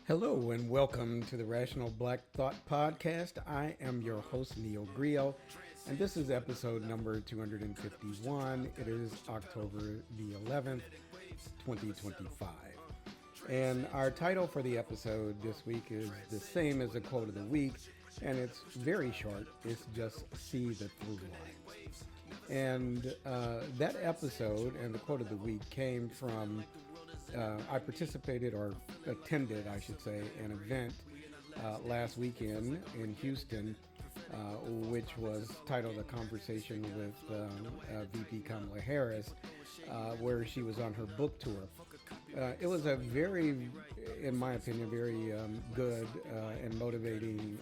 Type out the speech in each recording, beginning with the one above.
Hello and welcome to the Rational Black Thought Podcast. I am your host, Neil Grio, and this is episode number 251. It is October the 11th, 2025. And our title for the episode this week is the same as the quote of the week, and it's very short. It's just see the through lines. And that episode and the quote of the week came from I participated or attended, I should say, an event last weekend in Houston, which was titled A Conversation with VP Kamala Harris, where she was on her book tour. It was a very, in my opinion, very good and motivating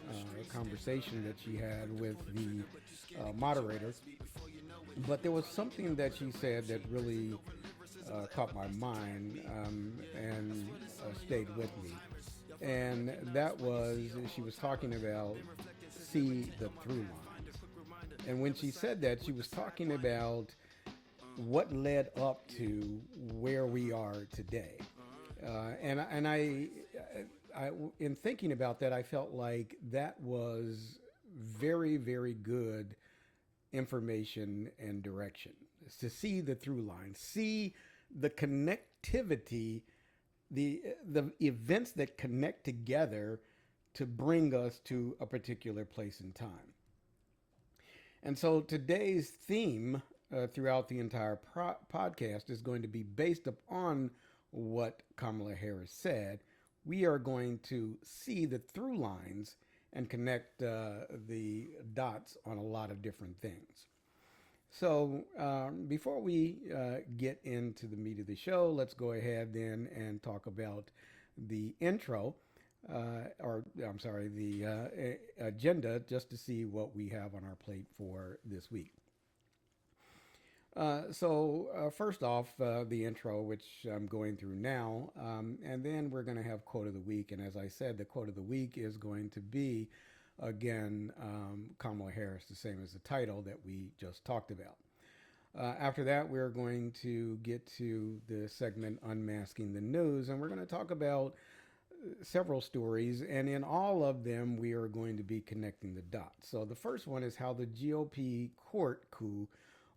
conversation that she had with the moderator. But there was something that she said that really caught my mind and stayed with me. And that was, she was talking about see the through lines. And when she said that, she was talking about what led up to where we are today. And I, in thinking about that, I felt like that was very, very good information and direction. It's to see the through line, see the connectivity, the events that connect together to bring us to a particular place in time. And so today's theme throughout the entire podcast is going to be based upon what Kamala Harris said. We are going to see the through lines and connect the dots on a lot of different things. So before we get into the meat of the show, let's go ahead then and talk about the intro, or I'm sorry, the agenda, just to see what we have on our plate for this week. So first off, the intro, which I'm going through now, and then we're going to have quote of the week. And as I said, the quote of the week is going to be, again, Kamala Harris, the same as the title that we just talked about. After that, we're going to get to the segment Unmasking the News, and we're going to talk about several stories, and in all of them, we are going to be connecting the dots. So the first one is how the GOP court coup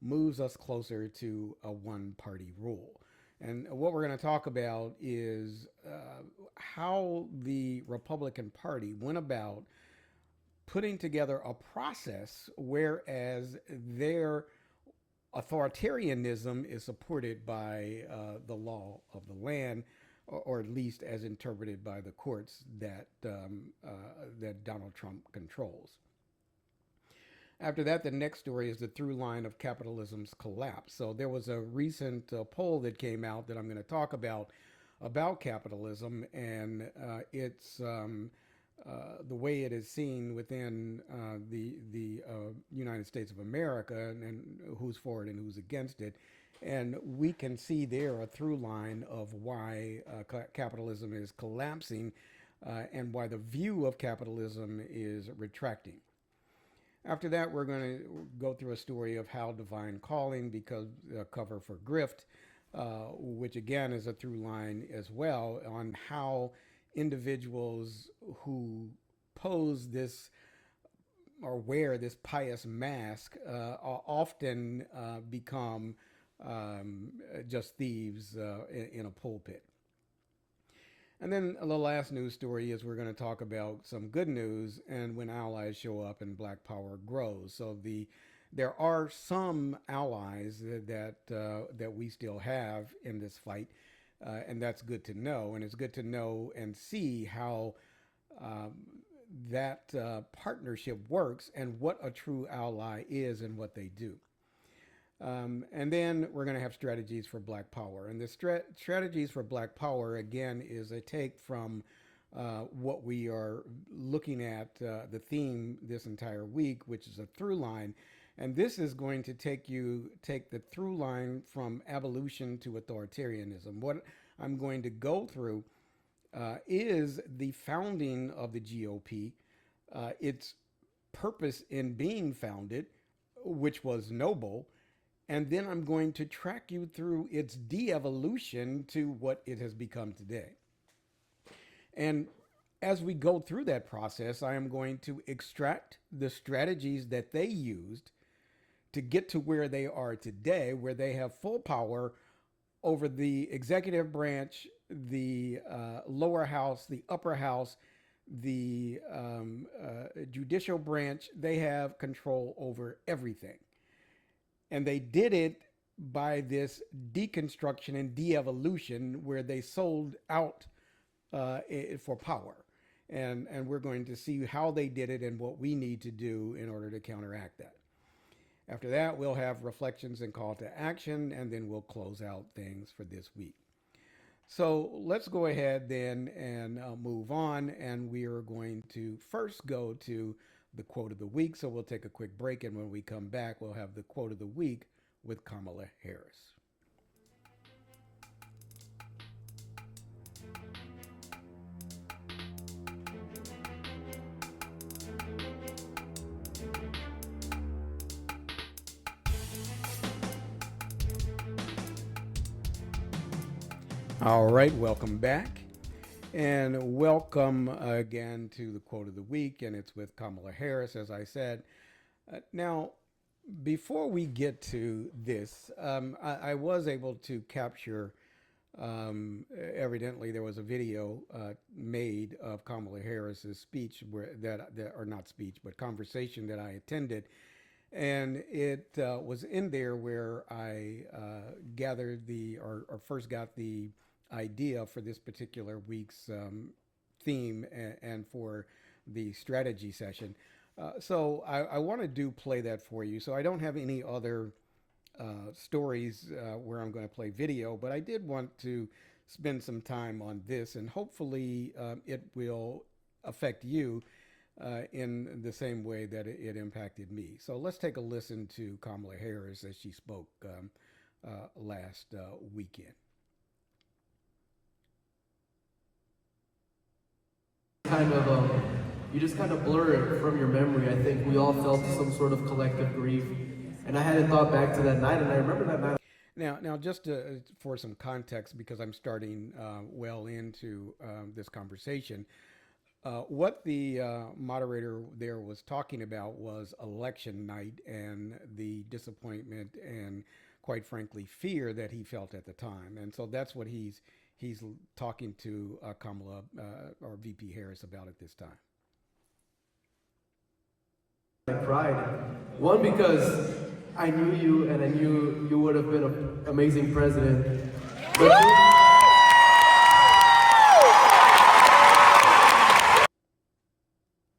moves us closer to a one-party rule. And what we're going to talk about is how the Republican Party went about putting together a process whereas their authoritarianism is supported by the law of the land, or at least as interpreted by the courts that Donald Trump controls. After that, the next story is the through line of capitalism's collapse. So there was a recent poll that came out that I'm going to talk about capitalism and its the way it is seen within the United States of America, and who's for it and who's against it. And we can see there a through line of why capitalism is collapsing and why the view of capitalism is retracting. After that, we're going to go through a story of how divine calling becomes a cover for Grift, which again is a through line as well on how individuals who pose this or wear this pious mask often become just thieves in a pulpit. And then the last news story is we're going to talk about some good news and when allies show up and black power grows. So there are some allies that we still have in this fight, and that's good to know. And it's good to know and see how that partnership works and what a true ally is and what they do. And then we're going to have strategies for Black Power. And the strategies for Black Power, again, is a take from what we are looking at, the theme this entire week, which is a through line. And this is going to take the through line from abolition to authoritarianism. What I'm going to go through is the founding of the GOP, its purpose in being founded, which was noble. And then I'm going to track you through its de-evolution to what it has become today. And as we go through that process, I am going to extract the strategies that they used to get to where they are today, where they have full power over the executive branch, the lower house, the upper house, the judicial branch. They have control over everything. And they did it by this deconstruction and de-evolution where they sold out for power. And we're going to see how they did it and what we need to do in order to counteract that. After that, we'll have reflections and call to action, and then we'll close out things for this week. So let's go ahead then and move on, and we are going to first go to the quote of the week. So we'll take a quick break, and when we come back, we'll have the quote of the week with Kamala Harris. All right, welcome back. And welcome again to the quote of the week, and it's with Kamala Harris, as I said. Now, before we get to this, I was able to capture, evidently there was a video made of Kamala Harris's speech, or not speech, but conversation that I attended. And it was in there where I gathered or first got the idea for this particular week's theme and for the strategy session. So I want to play that for you. So I don't have any other stories where I'm going to play video, but I did want to spend some time on this, and hopefully it will affect you in the same way that it impacted me. So let's take a listen to Kamala Harris as she spoke last weekend. You just kind of blur it from your memory. I think we all felt some sort of collective grief, and I hadn't thought back to that night, and I remember that night. Now, just for some context, because I'm starting well into this conversation, what the moderator there was talking about was election night and the disappointment and, quite frankly, fear that he felt at the time. And so that's what he's talking to Kamala or VP Harris about at this time. I cried. One, because I knew you and I knew you would have been an amazing president. But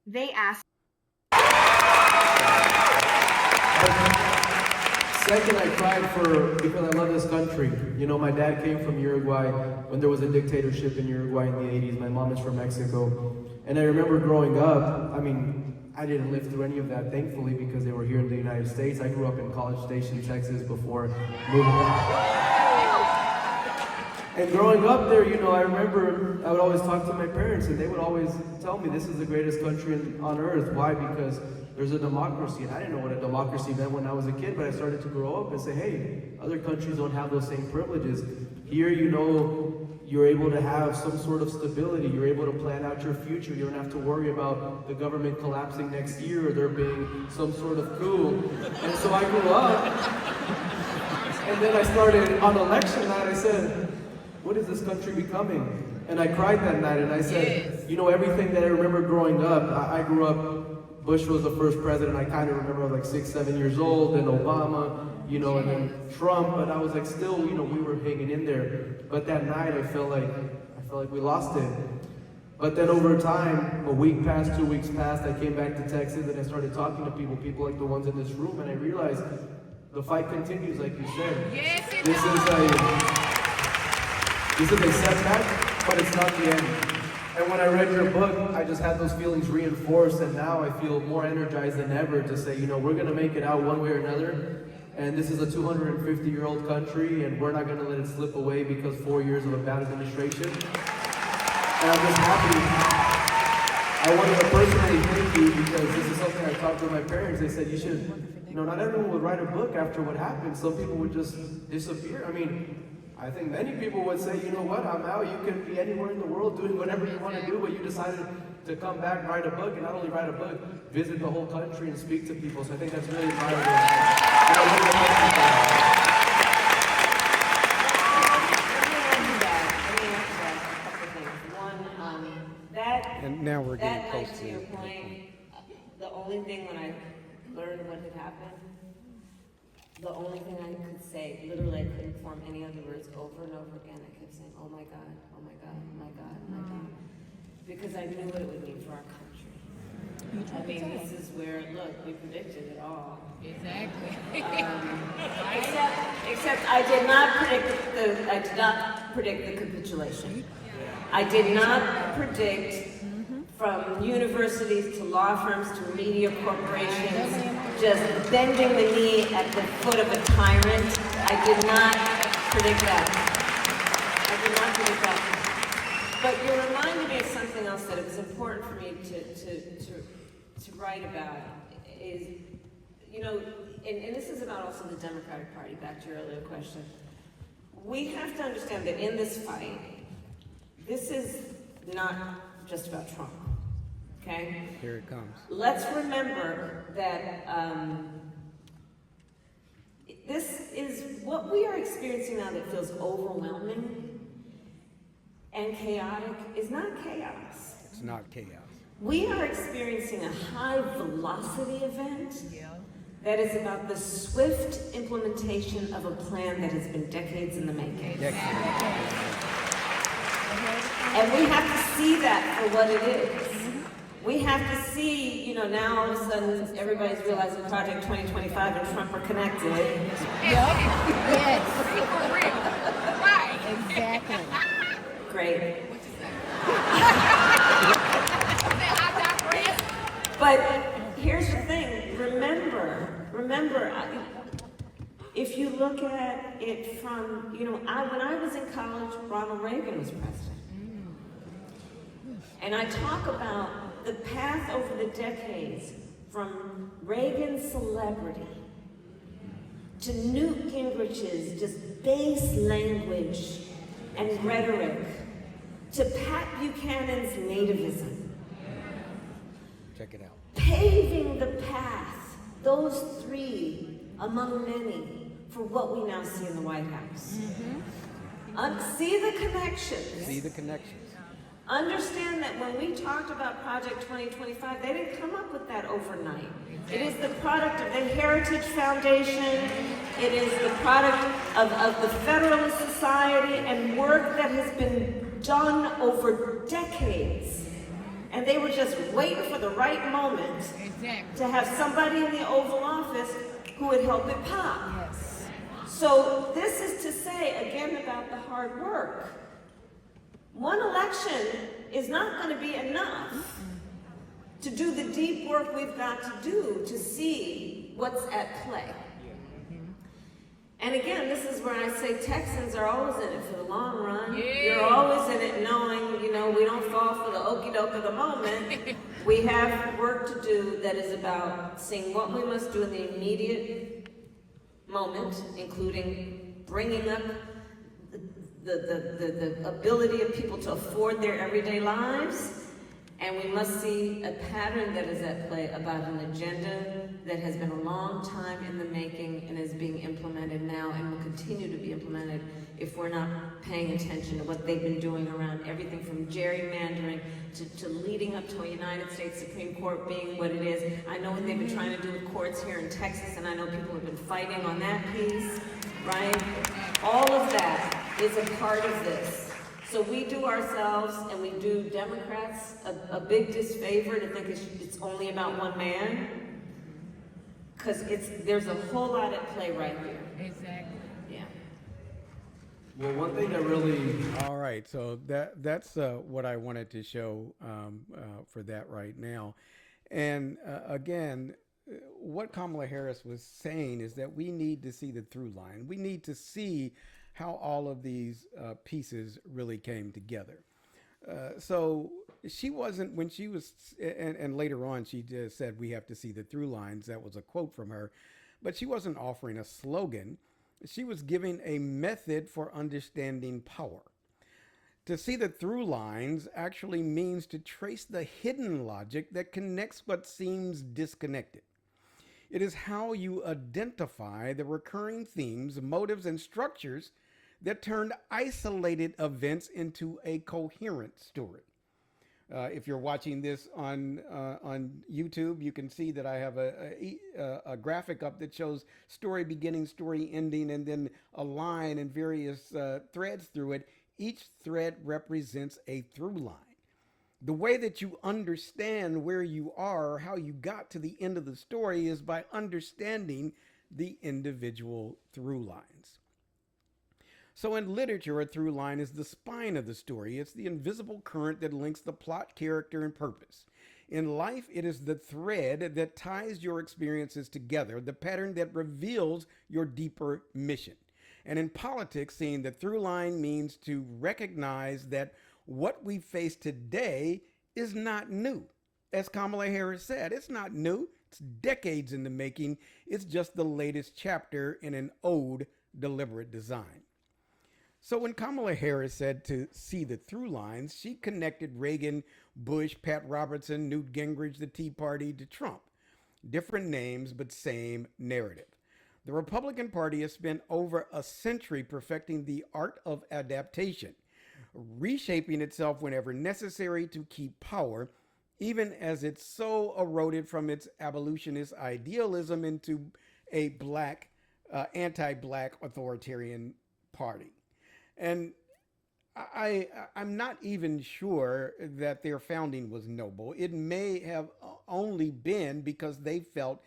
they asked. Second, I cried because I love this country. You know, my dad came from Uruguay when there was a dictatorship in Uruguay in the 80s. My mom is from Mexico. And I remember growing up, I didn't live through any of that, thankfully, because they were here in the United States. I grew up in College Station, Texas, before moving out. And growing up there, I remember I would always talk to my parents, and they would always tell me this is the greatest country on earth. Why? Because there's a democracy. And I didn't know what a democracy meant when I was a kid, but I started to grow up and say, hey, other countries don't have those same privileges. Here, you're able to have some sort of stability. You're able to plan out your future. You don't have to worry about the government collapsing next year or there being some sort of coup. And so I grew up, and then I started on election night. I said, what is this country becoming? And I cried that night, and I said, everything that I remember growing up, I grew up, Bush was the first president. I kind of remember I was like 6, 7 years old, and Obama, and then Trump, but I was like still, we were hanging in there. But that night I felt like we lost it. But then over time, a week passed, 2 weeks passed, I came back to Texas and I started talking to people like the ones in this room, and I realized the fight continues, like you said. Yes, This is a setback, but it's not the end. And when I read your book, I just had those feelings reinforced, and now I feel more energized than ever to say, we're going to make it out one way or another. And this is a 250-year-old country, and we're not going to let it slip away because 4 years of a bad administration. And I'm just happy. I wanted to personally thank you because this is something I talked to my parents. They said you should, not everyone would write a book after what happened. Some people would just disappear. I think many people would say, you know what, I'm out. You can be anywhere in the world doing whatever you want to do, but you decided to come back, write a book, and not only write a book, visit the whole country and speak to people. So I think that's really admirable. And now we're getting that close night, to to your the point, the only thing when I learned what had happened, the only thing I could say, literally I couldn't form any other words over and over again. I kept saying, oh my God, oh my God, oh my God, oh my God. Because I knew what it would mean for our country. I mean, this is where, look, we predicted it all. Exactly. Except I did not predict the capitulation. I did not predict from universities to law firms to media corporations just bending the knee at the foot of a tyrant. I did not predict that. I did not predict that. But you reminded me of something else that it was important for me to write about is, you know, and this is about also the Democratic Party, back to your earlier question. We have to understand that in this fight, this is not just about Trump, okay? Here it comes. Let's remember that this is what we are experiencing now that feels overwhelming and chaotic is not chaos. It's not chaos. We are experiencing a high velocity event that is about the swift implementation of a plan that has been decades in the making. And we have to see that for what it is. We have to see, you know, now all of a sudden everybody's realizing Project 2025 and Trump are connected. Yes. For real. Right. Exactly. Great. But here's the thing, remember, if you look at it from, you know, when I was in college, Ronald Reagan was president. And I talk about the path over the decades from Reagan's celebrity to Newt Gingrich's just base language and rhetoric to Pat Buchanan's nativism. Check it out. Paving the path, those three among many, for what we now see in the White House. See the connections. See the connections. Understand that when we talked about Project 2025, they didn't come up with that overnight. It is the product of the Heritage Foundation. It is the product of the Federalist Society and work that has been done over decades. And they were just waiting for the right moment to have somebody in the Oval Office who would help it pop. Yes. So this is to say, again, about the hard work. One election is not going to be enough to do the deep work we've got to do to see what's at play. And again, this is where I say Texans are always in it for the long run. You're always in it knowing, you know, we don't fall for the okie doke of the moment. We have work to do that is about seeing what we must do in the immediate moment, including bringing up the ability of people to afford their everyday lives. And we must see a pattern that is at play about an agenda that has been a long time in the making and is being implemented now and will continue to be implemented if we're not paying attention to what they've been doing around everything from gerrymandering to leading up to a United States Supreme Court being what it is. I know what they've been trying to do with courts here in Texas, and I know people have been fighting on that piece, right? All of that is a part of this. So we do ourselves, and we do Democrats a big disfavor to think it's only about one man, because there's a whole lot at play right here. Exactly. Yeah. Well, one thing that really... All right, so that's what I wanted to show for that right now. And again, what Kamala Harris was saying is that we need to see the through line. We need to see how all of these pieces really came together. So she wasn't, when she was, and later on she just said we have to see the through lines. That was a quote from her. But she wasn't offering a slogan. She was giving a method for understanding power. To see the through lines actually means to trace the hidden logic that connects what seems disconnected. It is how you identify the recurring themes, motives, and structures that turn isolated events into a coherent story. If you're watching this on YouTube, you can see that I have a graphic up that shows story beginning, story ending, and then a line and various threads through it. Each thread represents a through line. The way that you understand where you are or how you got to the end of the story is by understanding the individual through lines. So in literature, a through line is the spine of the story. It's the invisible current that links the plot, character, and purpose. In life, it is the thread that ties your experiences together, the pattern that reveals your deeper mission. And in politics, seeing the through line means to recognize that what we face today is not new. As Kamala Harris said, it's not new. It's decades in the making. It's just the latest chapter in an ode deliberate design. So when Kamala Harris said to see the through lines, she connected Reagan, Bush, Pat Robertson, Newt Gingrich, the Tea Party to Trump. Different names, but same narrative. The Republican Party has spent over a century perfecting the art of adaptation, reshaping itself whenever necessary to keep power, even as it's so eroded from its abolitionist idealism into a anti-black authoritarian party. And I'm not even sure that their founding was noble. It may have only been because they felt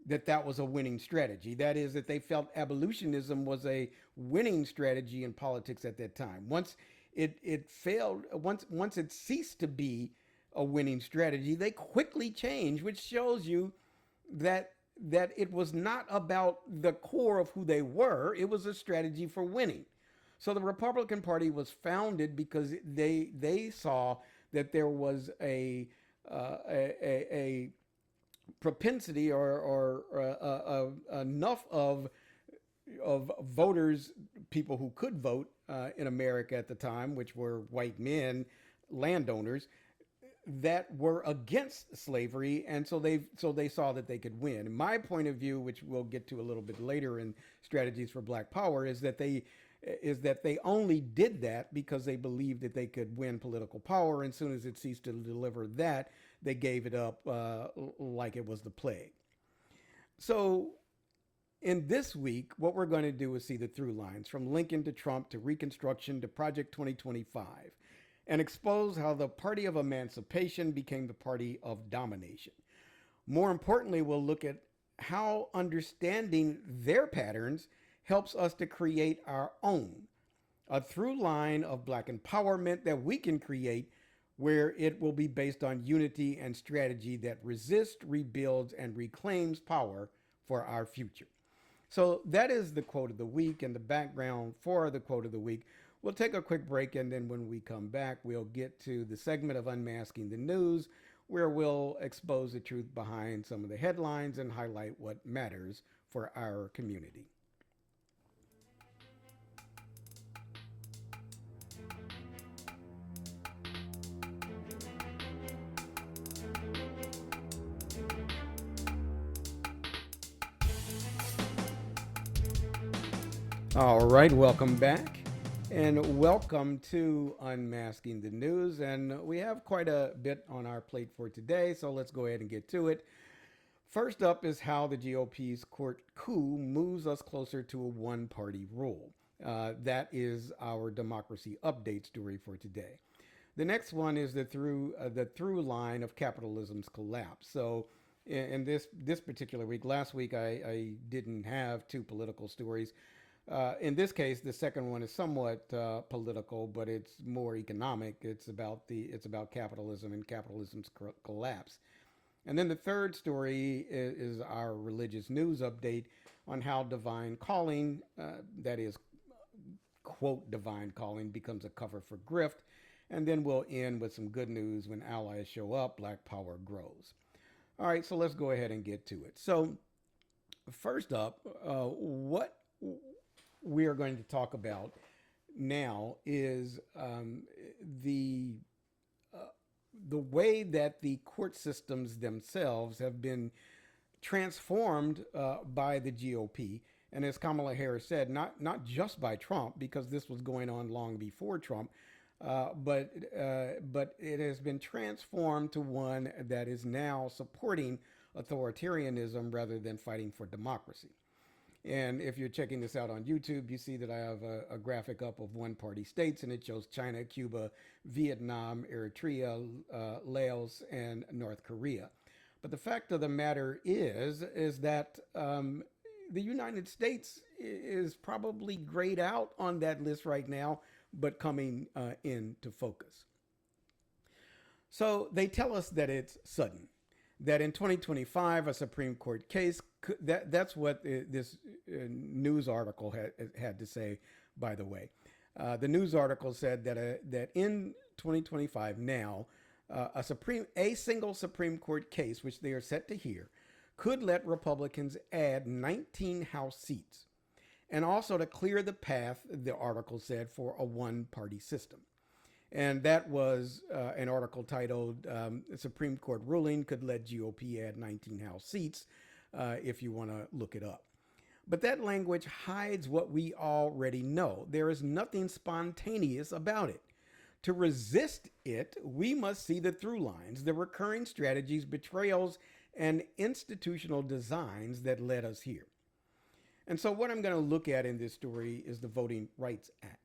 that was a winning strategy. That is, that they felt abolitionism was a winning strategy in politics at that time. Once it failed, once it ceased to be a winning strategy, they quickly changed, which shows you that it was not about the core of who they were. It was a strategy for winning. So the Republican Party was founded because they saw that there was a propensity or enough of voters, people who could vote in America at the time, which were white men, landowners, that were against slavery, and so they saw that they could win. My point of view, which we'll get to a little bit later in Strategies for Black Power, is that they only did that because they believed that they could win political power. And as soon as it ceased to deliver that, they gave it up like it was the plague. So in this week, what we're going to do is see the through lines from Lincoln to Trump to Reconstruction to Project 2025 and expose how the party of emancipation became the party of domination. More importantly, we'll look at how understanding their patterns helps us to create our own, a through line of Black empowerment that we can create, where it will be based on unity and strategy that resists, rebuilds, and reclaims power for our future. So that is the quote of the week and the background for the quote of the week. We'll take a quick break, and then when we come back, we'll get to the segment of Unmasking the News, where we'll expose the truth behind some of the headlines and highlight what matters for our community. All right, welcome back, and welcome to Unmasking the News. And we have quite a bit on our plate for today, so let's go ahead and get to it. First up is how the GOP's court coup moves us closer to a one-party rule. That is our democracy update story for today. The next one is the through line of capitalism's collapse. So in this particular week, last week I didn't have two political stories. In this case, the second one is somewhat political, but it's more economic. It's about capitalism and capitalism's collapse. And then the third story is our religious news update on how divine calling, that is, quote, divine calling, becomes a cover for grift. And then we'll end with some good news. When allies show up, Black power grows. All right, so let's go ahead and get to it. So first up, we are going to talk about now is the way that the court systems themselves have been transformed by the GOP. And as Kamala Harris said, not just by Trump, because this was going on long before Trump, but it has been transformed to one that is now supporting authoritarianism rather than fighting for democracy. And if you're checking this out on YouTube, you see that I have a graphic up of one-party states, and it shows China, Cuba, Vietnam, Eritrea, Laos, and North Korea. But the fact of the matter is that the United States is probably grayed out on that list right now, but coming into focus. So they tell us that it's sudden, that in 2025, a Supreme Court case, that's what this news article had to say, by the way. The news article said that in 2025 now, a single Supreme Court case, which they are set to hear, could let Republicans add 19 House seats, and also to clear the path, the article said, for a one-party system. And that was an article titled Supreme Court Ruling Could Let GOP Add 19 House Seats, if you want to look it up. But that language hides what we already know. There is nothing spontaneous about it. To resist it, we must see the through lines, the recurring strategies, betrayals, and institutional designs that led us here. And so what I'm going to look at in this story is the Voting Rights Act.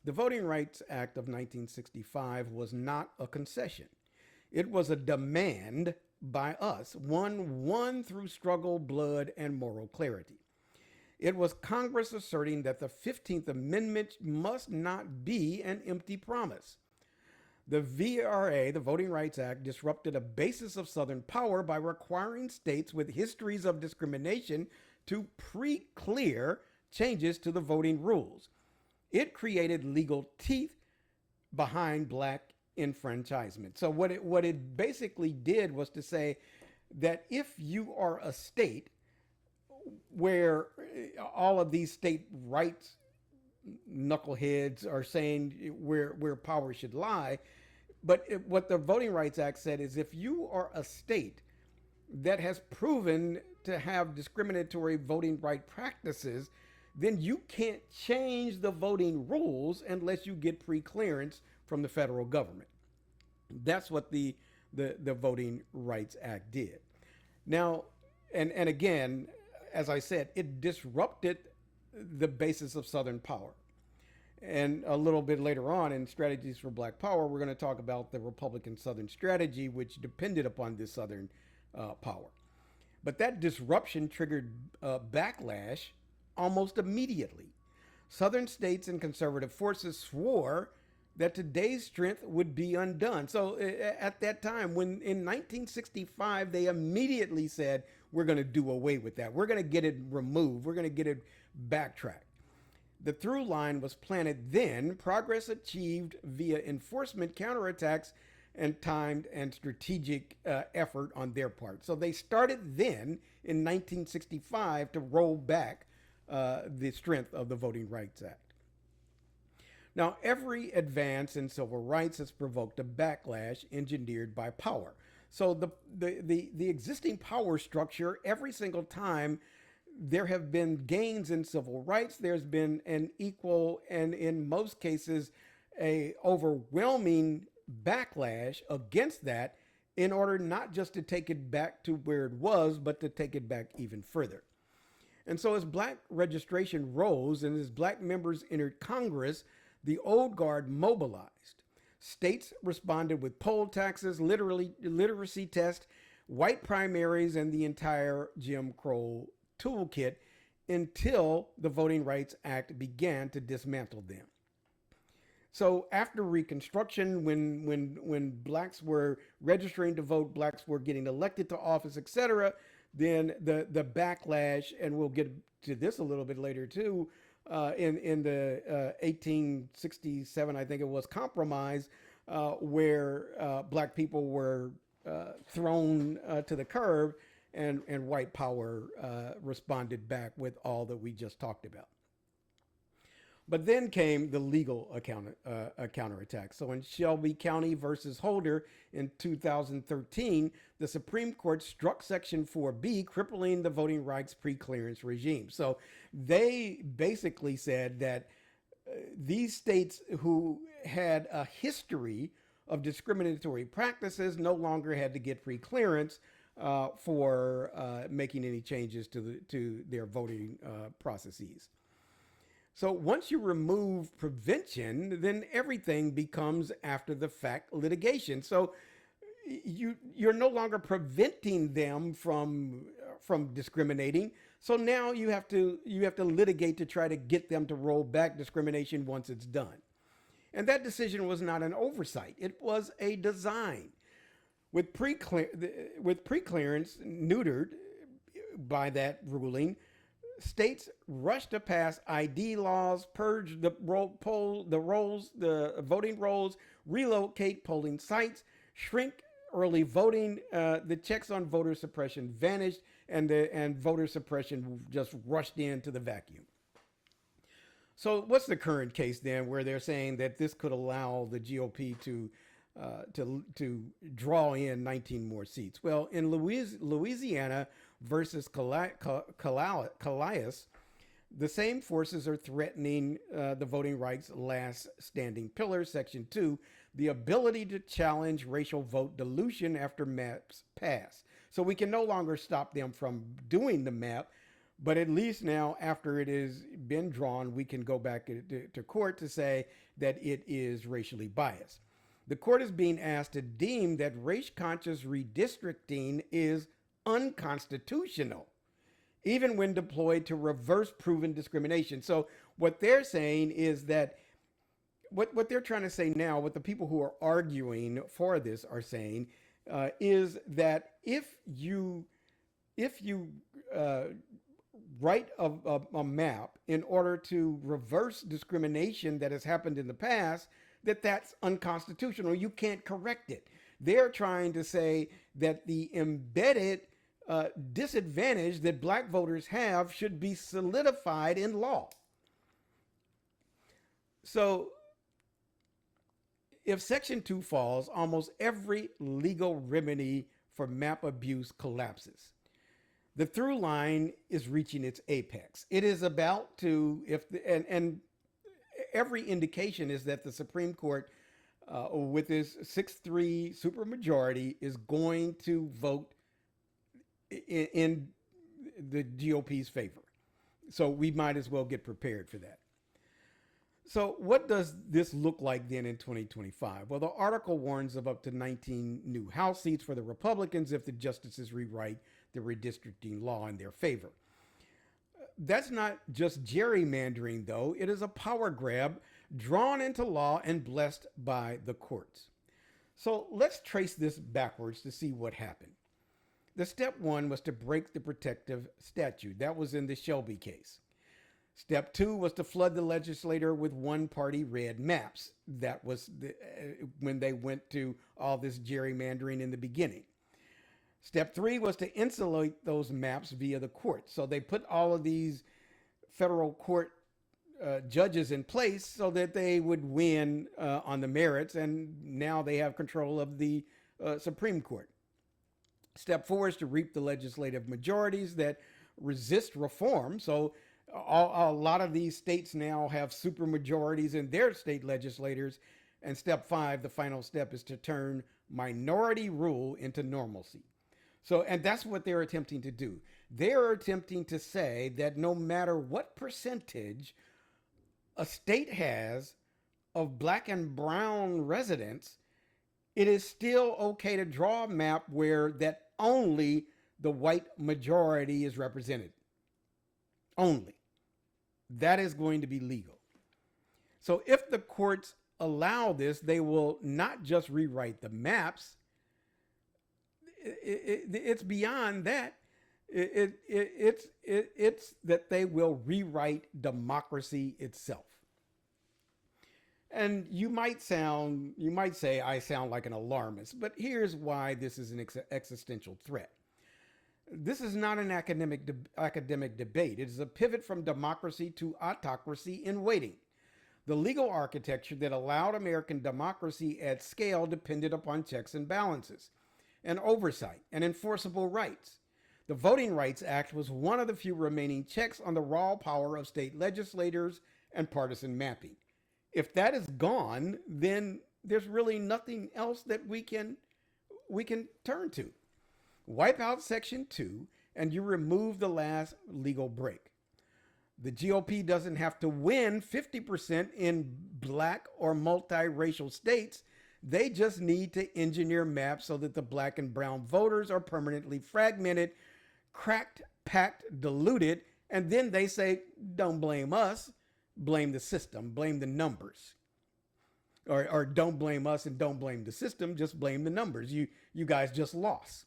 The Voting Rights Act of 1965 was not a concession. It was a demand by us, one won through struggle, blood, and moral clarity. It was Congress asserting that the 15th Amendment must not be an empty promise. The VRA, the Voting Rights Act, disrupted a basis of Southern power by requiring states with histories of discrimination to pre-clear changes to the voting rules. It created legal teeth behind black enfranchisement. So what it basically did was to say that if you are a state where all of these state rights knuckleheads are saying where power should lie, but what the Voting Rights Act said is if you are a state that has proven to have discriminatory voting right practices, then you can't change the voting rules unless you get pre-clearance from the federal government. That's what the Voting Rights Act did. Now, and again, as I said, it disrupted the basis of Southern power. And a little bit later on in Strategies for Black Power, we're going to talk about the Republican Southern strategy, which depended upon this Southern power. But that disruption triggered backlash almost immediately. Southern states and conservative forces swore that today's strength would be undone. So at that time, when in 1965, they immediately said, we're going to do away with that. We're going to get it removed. We're going to get it backtracked. The through line was planted then, progress achieved via enforcement, counterattacks, and timed and strategic effort on their part. So they started then in 1965 to roll back the strength of the Voting Rights Act. Now, every advance in civil rights has provoked a backlash engineered by power. So the existing power structure, every single time there have been gains in civil rights, there's been an equal and in most cases a overwhelming backlash against that in order not just to take it back to where it was, but to take it back even further. And so as black registration rose and as black members entered Congress, the old guard mobilized. States responded with poll taxes, literacy tests, white primaries, and the entire Jim Crow toolkit until the Voting Rights Act began to dismantle them. So after Reconstruction, when blacks were registering to vote, blacks were getting elected to office, etc., then the backlash, and we'll get to this a little bit later too, in the 1867, I think it was, compromise, where black people were thrown to the curb, and white power responded back with all that we just talked about. But then came the legal counterattack. So in Shelby County versus Holder in 2013, the Supreme Court struck Section 4B, crippling the voting rights preclearance regime. So they basically said that these states who had a history of discriminatory practices no longer had to get preclearance for making any changes to their voting processes. So once you remove prevention, then everything becomes after the fact litigation. So you're no longer preventing them from discriminating. So now you have to litigate to try to get them to roll back discrimination once it's done. And that decision was not an oversight. It was a design. With preclearance neutered by that ruling, states rushed to pass ID laws, purge the voting rolls, relocate polling sites, shrink early voting. The checks on voter suppression vanished, and voter suppression just rushed into the vacuum. So what's the current case then, where they're saying that this could allow the GOP to draw in 19 more seats? Well, in Louisiana versus Calais, the same forces are threatening the voting rights last standing pillar, Section 2, the ability to challenge racial vote dilution after maps pass. So we can no longer stop them from doing the map, but at least now, after it has been drawn, we can go back to court to say that it is racially biased. The court is being asked to deem that race-conscious redistricting is unconstitutional, even when deployed to reverse proven discrimination. So what they're saying is that what they're trying to say now, what the people who are arguing for this are saying, is that if you write a map in order to reverse discrimination that has happened in the past, that's unconstitutional. You can't correct it. They're trying to say that the embedded disadvantage that black voters have should be solidified in law. So if Section 2 falls, almost every legal remedy for map abuse collapses. The through line is reaching its apex. It is about to, and every indication is that the Supreme Court, with this 6-3 supermajority, is going to vote in the GOP's favor. So we might as well get prepared for that. So what does this look like then in 2025? Well, the article warns of up to 19 new House seats for the Republicans if the justices rewrite the redistricting law in their favor. That's not just gerrymandering, though. It is a power grab drawn into law and blessed by the courts. So let's trace this backwards to see what happened. The step one was to break the protective statute. That was in the Shelby case. Step two was to flood the legislature with one-party red maps. That was when they went to all this gerrymandering in the beginning. Step three was to insulate those maps via the courts. So they put all of these federal court judges in place so that they would win on the merits, and now they have control of the Supreme Court. Step four is to reap the legislative majorities that resist reform. So a lot of these states now have supermajorities in their state legislators. And step five, the final step, is to turn minority rule into normalcy. So, and that's what they're attempting to do. They're attempting to say that no matter what percentage a state has of black and brown residents, it is still okay to draw a map where that only the white majority is represented. Only. That is going to be legal. So if the courts allow this, they will not just rewrite the maps. It's beyond that. It's that they will rewrite democracy itself. And you might say I sound like an alarmist, but here's why this is an existential threat. This is not an academic debate. It is a pivot from democracy to autocracy in waiting. The legal architecture that allowed American democracy at scale depended upon checks and balances, and oversight, and enforceable rights. The Voting Rights Act was one of the few remaining checks on the raw power of state legislators and partisan mapping. If that is gone, then there's really nothing else that we can turn to. Wipe out Section 2 and you remove the last legal break. The GOP doesn't have to win 50% in black or multiracial states. They just need to engineer maps so that the black and brown voters are permanently fragmented, cracked, packed, diluted, and then they say, don't blame us, blame the system, blame the numbers. Or don't blame us and don't blame the system, just blame the numbers. You guys just lost.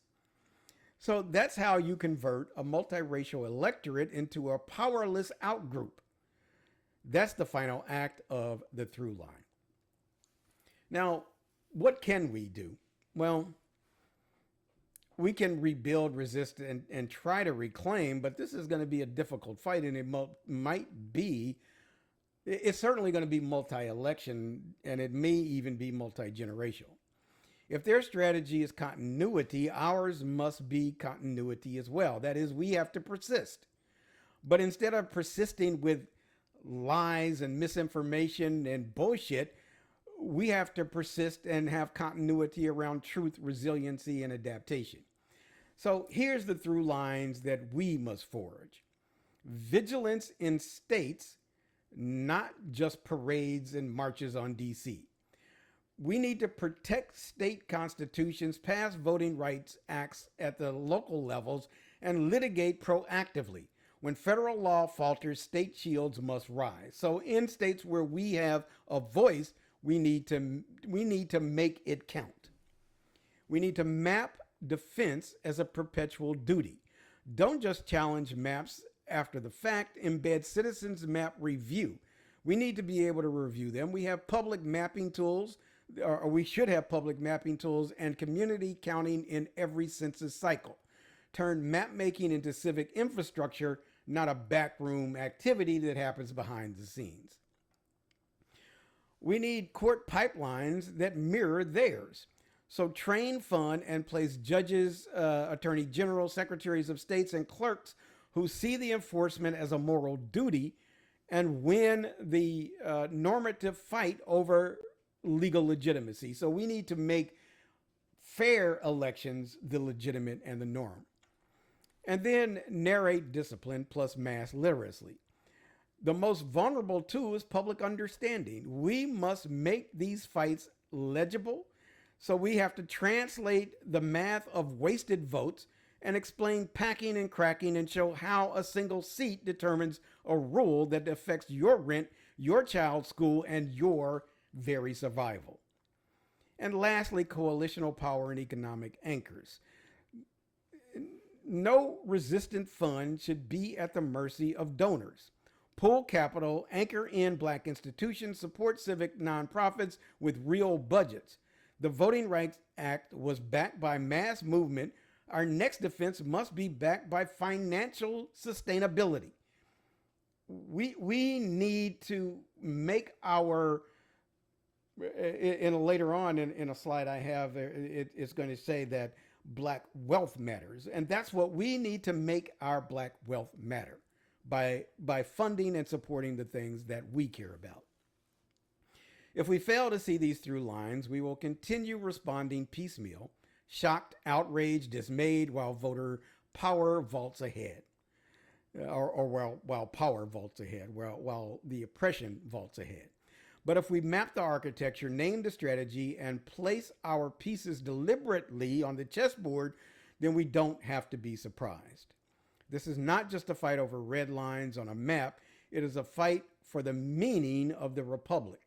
So that's how you convert a multiracial electorate into a powerless outgroup. That's the final act of the through line. Now, what can we do? Well, we can rebuild, resist, and try to reclaim, but this is going to be a difficult fight, and it's certainly going to be multi-election, and it may even be multi-generational. If their strategy is continuity, ours must be continuity as well. That is, we have to persist. But instead of persisting with lies and misinformation and bullshit, we have to persist and have continuity around truth, resiliency, and adaptation. So here's the through lines that we must forge. Vigilance in states, not just parades and marches on DC. We need to protect state constitutions, pass voting rights acts at the local levels, and litigate proactively. When federal law falters, state shields must rise. So in states where we have a voice, we need to make it count. We need to map defense as a perpetual duty. Don't just challenge maps after the fact, embed citizens map review. We need to be able to review them. We have public mapping tools, or we should have public mapping tools and community counting in every census cycle. Turn map making into civic infrastructure, not a backroom activity that happens behind the scenes. We need court pipelines that mirror theirs. So train, fund, and place judges, attorney general, secretaries of states, and clerks who see the enforcement as a moral duty and win the normative fight over legal legitimacy. So we need to make fair elections the legitimate and the norm. And then narrate discipline plus mass literacy. The most vulnerable tool is public understanding. We must make these fights legible. So we have to translate the math of wasted votes and explain packing and cracking and show how a single seat determines a rule that affects your rent, your child's school, and your very survival. And lastly, coalitional power and economic anchors. No resistant fund should be at the mercy of donors. Pull capital, anchor in black institutions, support civic nonprofits with real budgets. The Voting Rights Act was backed by mass movement. Our next defense must be backed by financial sustainability. We need to make our, later on in a slide I have, it's going to say that black wealth matters. And that's what we need to make our black wealth matter by funding and supporting the things that we care about. If we fail to see these through lines, we will continue responding piecemeal, shocked, outraged, dismayed, while voter power vaults ahead, while power vaults ahead, while the oppression vaults ahead. But if we map the architecture, name the strategy, and place our pieces deliberately on the chessboard, then we don't have to be surprised. This is not just a fight over red lines on a map. It is a fight for the meaning of the republic.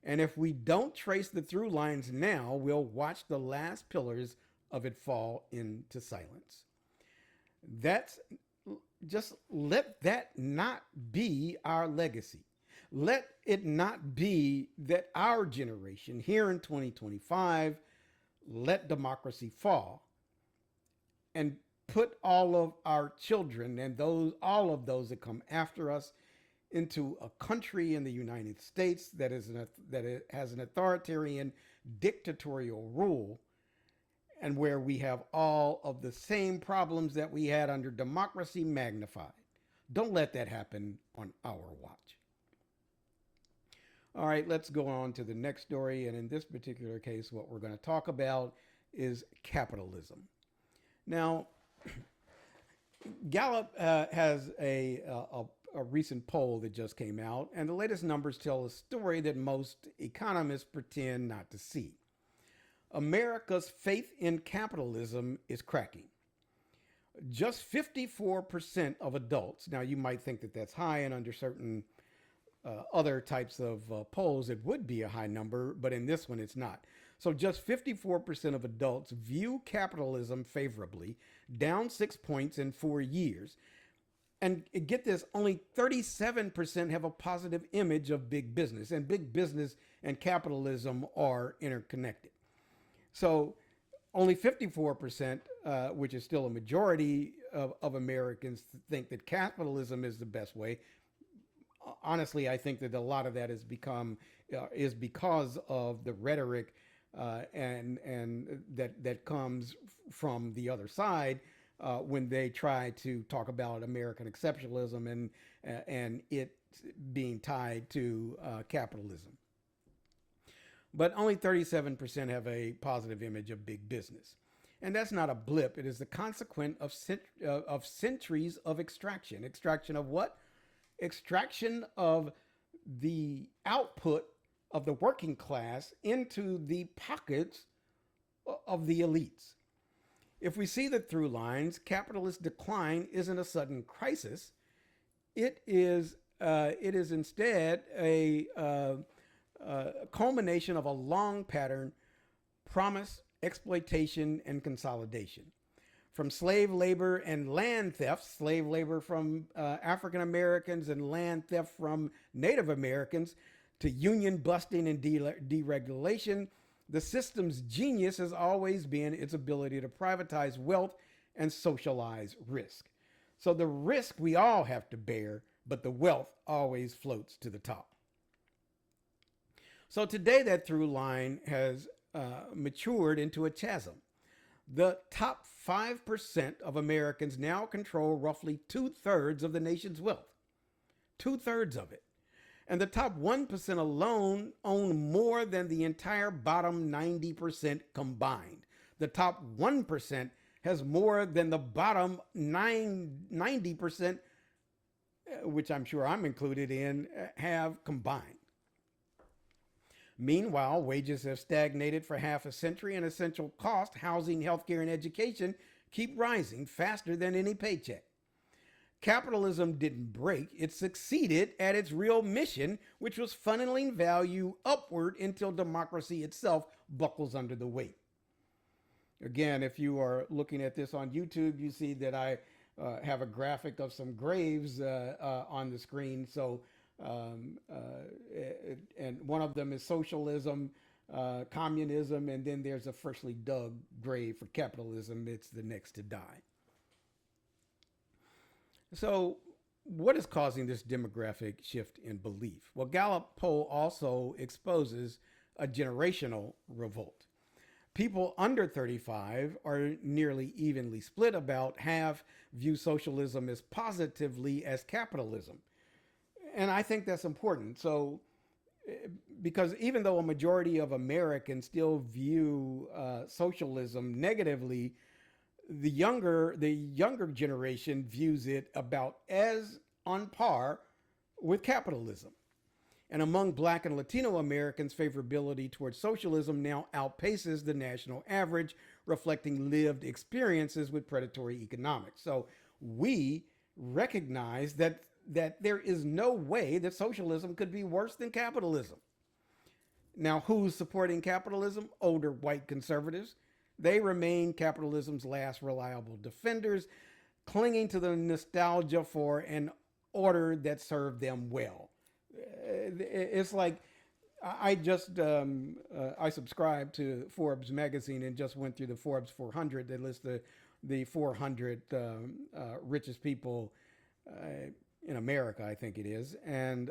And if we don't trace the through lines now, we'll watch the last pillars of it fall into silence. Let that not be our legacy. Let it not be that our generation here in 2025 let democracy fall and put all of our children and all of those that come after us into a country in the United States that it has an authoritarian dictatorial rule, and where we have all of the same problems that we had under democracy magnified. Don't let that happen on our watch. All right, let's go on to the next story. And in this particular case, what we're going to talk about is capitalism. Now, Gallup has a recent poll that just came out, and the latest numbers tell a story that most economists pretend not to see. America's faith in capitalism is cracking. Just 54% of adults, now you might think that that's high, and under certain other types of polls, it would be a high number, but in this one, it's not. So just 54% of adults view capitalism favorably, down 6 points in 4 years. And get this, only 37% have a positive image of big business, and big business and capitalism are interconnected. So only 54%, which is still a majority of Americans, think that capitalism is the best way. Honestly, I think that a lot of that is because of the rhetoric and that comes from the other side when they try to talk about American exceptionalism and it being tied to capitalism. But only 37% have a positive image of big business. And that's not a blip. It is the consequence of centuries of extraction. Extraction of what? Extraction of the output of the working class into the pockets of the elites. If we see the through lines, capitalist decline isn't a sudden crisis. It is instead a culmination of a long pattern, promise, exploitation, and consolidation. From slave labor and land theft, slave labor from African Americans and land theft from Native Americans, to union busting and deregulation, the system's genius has always been its ability to privatize wealth and socialize risk. So the risk we all have to bear, but the wealth always floats to the top. So today that through line has matured into a chasm. The top 5% of Americans now control roughly 2/3 of the nation's wealth. 2/3 of it. And the top 1% alone own more than the entire bottom 90% combined. The top 1% has more than the bottom 90%, which I'm sure I'm included in, have combined. Meanwhile, wages have stagnated for half a century, and essential costs, housing, healthcare, and education, keep rising faster than any paycheck. Capitalism didn't break, it succeeded at its real mission, which was funneling value upward until democracy itself buckles under the weight. Again, if you are looking at this on YouTube, you see that I have a graphic of some graves on the screen. So, and one of them is socialism, communism, and then there's a freshly dug grave for capitalism. It's the next to die. So what is causing this demographic shift in belief? Well, Gallup poll also exposes a generational revolt. People under 35 are nearly evenly split. About half view socialism as positively as capitalism. And I think that's important. So, because even though a majority of Americans still view socialism negatively, the younger generation views it about as on par with capitalism. And among Black and Latino Americans, favorability towards socialism now outpaces the national average, reflecting lived experiences with predatory economics. So we recognize that there is no way that socialism could be worse than capitalism. Now, who's supporting capitalism? Older white conservatives. They remain capitalism's last reliable defenders, clinging to the nostalgia for an order that served them well. It's like I subscribe to Forbes magazine and just went through the Forbes 400. They list the 400 richest people in America, I think it is. And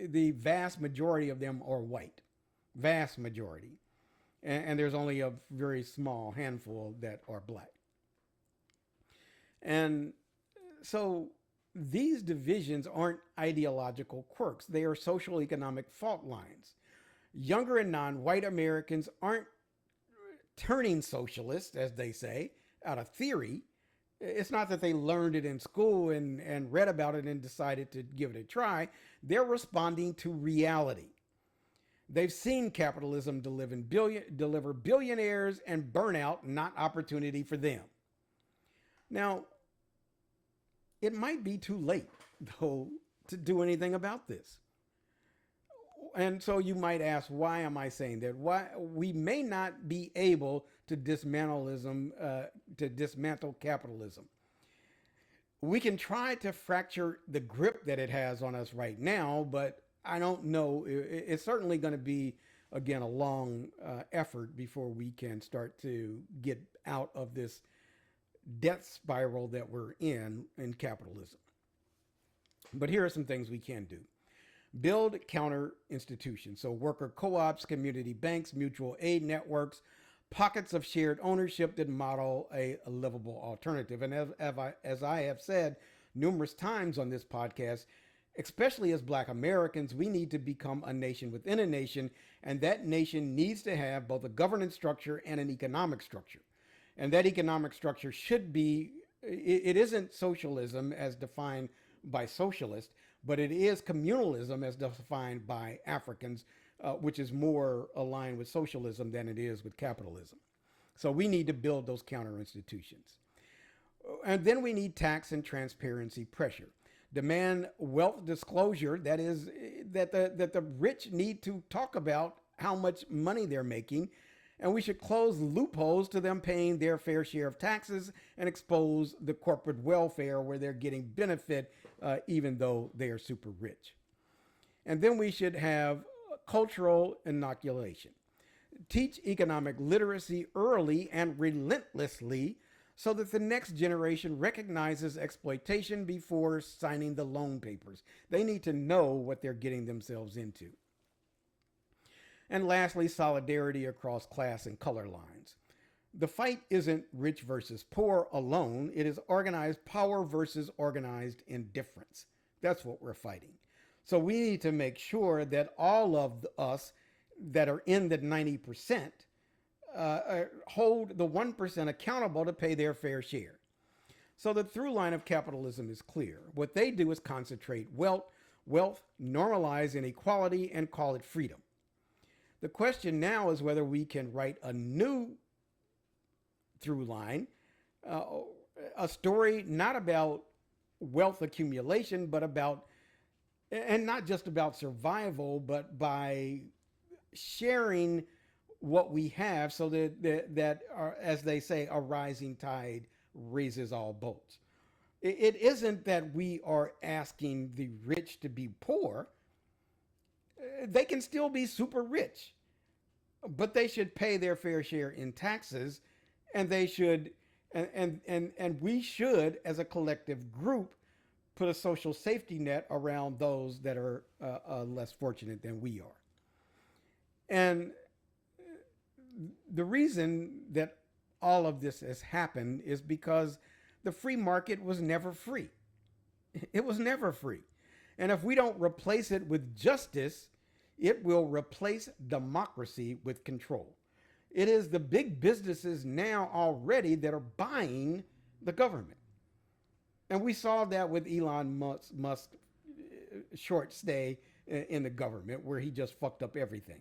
the vast majority of them are white, vast majority. And there's only a very small handful that are black. And so these divisions aren't ideological quirks. They are social economic fault lines. Younger and non-white Americans aren't turning socialist, as they say, out of theory. It's not that they learned it in school and read about it and decided to give it a try. They're responding to reality. They've seen capitalism deliver billionaires and burnout, not opportunity for them. Now, it might be too late, though, to do anything about this. And so you might ask, why am I saying that? Why we may not be able to dismantle capitalism. We can try to fracture the grip that it has on us right now, but I don't know. It's certainly going to be, again, a long effort before we can start to get out of this death spiral that we're in capitalism. But here are some things we can do. Build counter institutions. So worker co-ops, community banks, mutual aid networks, pockets of shared ownership that model a livable alternative. And as I have said numerous times on this podcast, especially as Black Americans, we need to become a nation within a nation, and that nation needs to have both a governance structure and an economic structure. And that economic structure should be, it isn't socialism as defined by socialists, but it is communalism as defined by Africans, which is more aligned with socialism than it is with capitalism. So we need to build those counter institutions. And then we need tax and transparency pressure. Demand wealth disclosure, that is, that the rich need to talk about how much money they're making, and we should close loopholes to them paying their fair share of taxes and expose the corporate welfare where they're getting benefit even though they are super rich. And then we should have cultural inoculation. Teach economic literacy early and relentlessly so that the next generation recognizes exploitation before signing the loan papers. They need to know what they're getting themselves into. And lastly, solidarity across class and color lines. The fight isn't rich versus poor alone. It is organized power versus organized indifference. That's what we're fighting. So we need to make sure that all of us that are in the 90% hold the 1% accountable to pay their fair share. So the through line of capitalism is clear. What they do is concentrate wealth, normalize inequality, and call it freedom. The question now is whether we can write a new through line, a story not about wealth accumulation, but about, and not just about survival, but by sharing what we have so that as they say, a rising tide raises all boats. It isn't that we are asking the rich to be poor. They can still be super rich, but they should pay their fair share in taxes, and they should, and we should, as a collective group, put a social safety net around those that are less fortunate than we are. And the reason that all of this has happened is because the free market was never free. It was never free. And if we don't replace it with justice, it will replace democracy with control. It is the big businesses now already that are buying the government. And we saw that with Elon Musk's short stay in the government, where he just fucked up everything.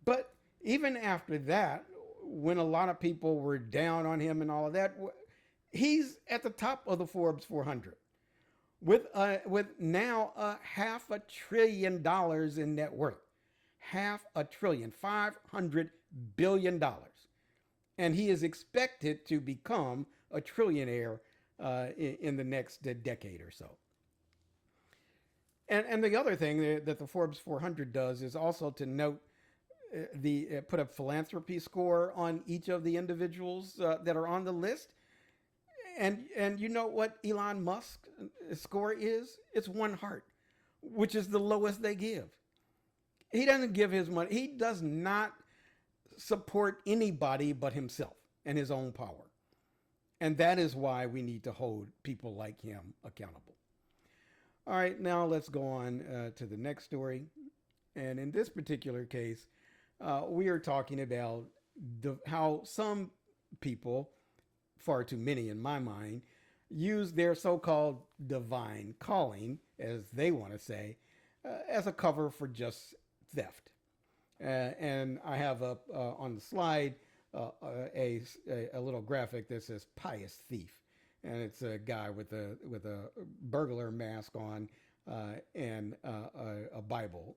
But even after that, when a lot of people were down on him and all of that, he's at the top of the Forbes 400 with now $500 billion in net worth. $500 billion, $500 billion. And he is expected to become a trillionaire in the next decade or so. And the other thing that the Forbes 400 does is also to note put a philanthropy score on each of the individuals that are on the list. And you know what Elon Musk's score is? It's 1 heart, which is the lowest they give. He doesn't give his money. He does not support anybody but himself and his own power. And that is why we need to hold people like him accountable. All right, now let's go on to the next story. And in this particular case, we are talking about how some people, far too many in my mind, use their so-called divine calling, as they want to say, as a cover for just theft. And I have up on the slide a little graphic that says pious thief. And it's a guy with a burglar mask on and a Bible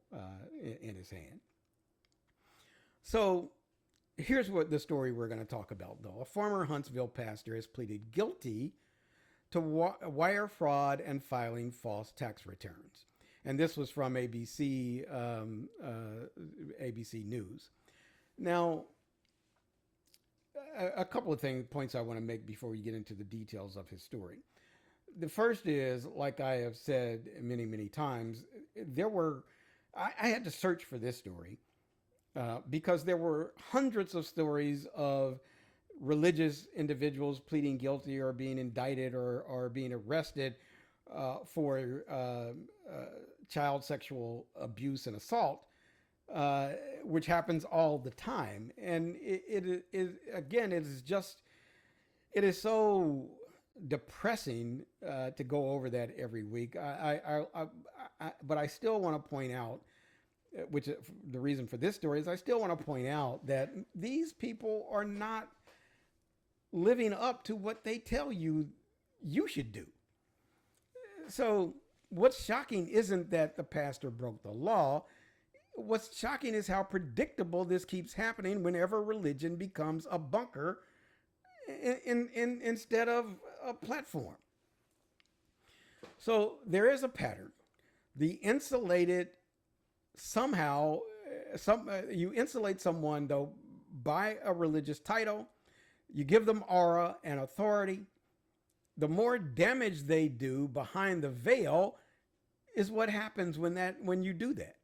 in his hand. So here's what the story we're going to talk about, though. A former Huntsville pastor has pleaded guilty to wire fraud and filing false tax returns. And this was from ABC News. Now, a couple of points I want to make before we get into the details of his story. The first is, like I have said many, many times, I had to search for this story because there were hundreds of stories of religious individuals pleading guilty or being indicted or being arrested for child sexual abuse and assault, which happens all the time. And it is so depressing to go over that every week. But I still want to point out, which the reason for this story is I still want to point out that these people are not living up to what they tell you should do. So what's shocking isn't that the pastor broke the law. What's shocking is how predictable this keeps happening whenever religion becomes a bunker instead of a platform. So there is a pattern. You insulate someone, though, by a religious title. You give them aura and authority. The more damage they do behind the veil is what happens when you do that.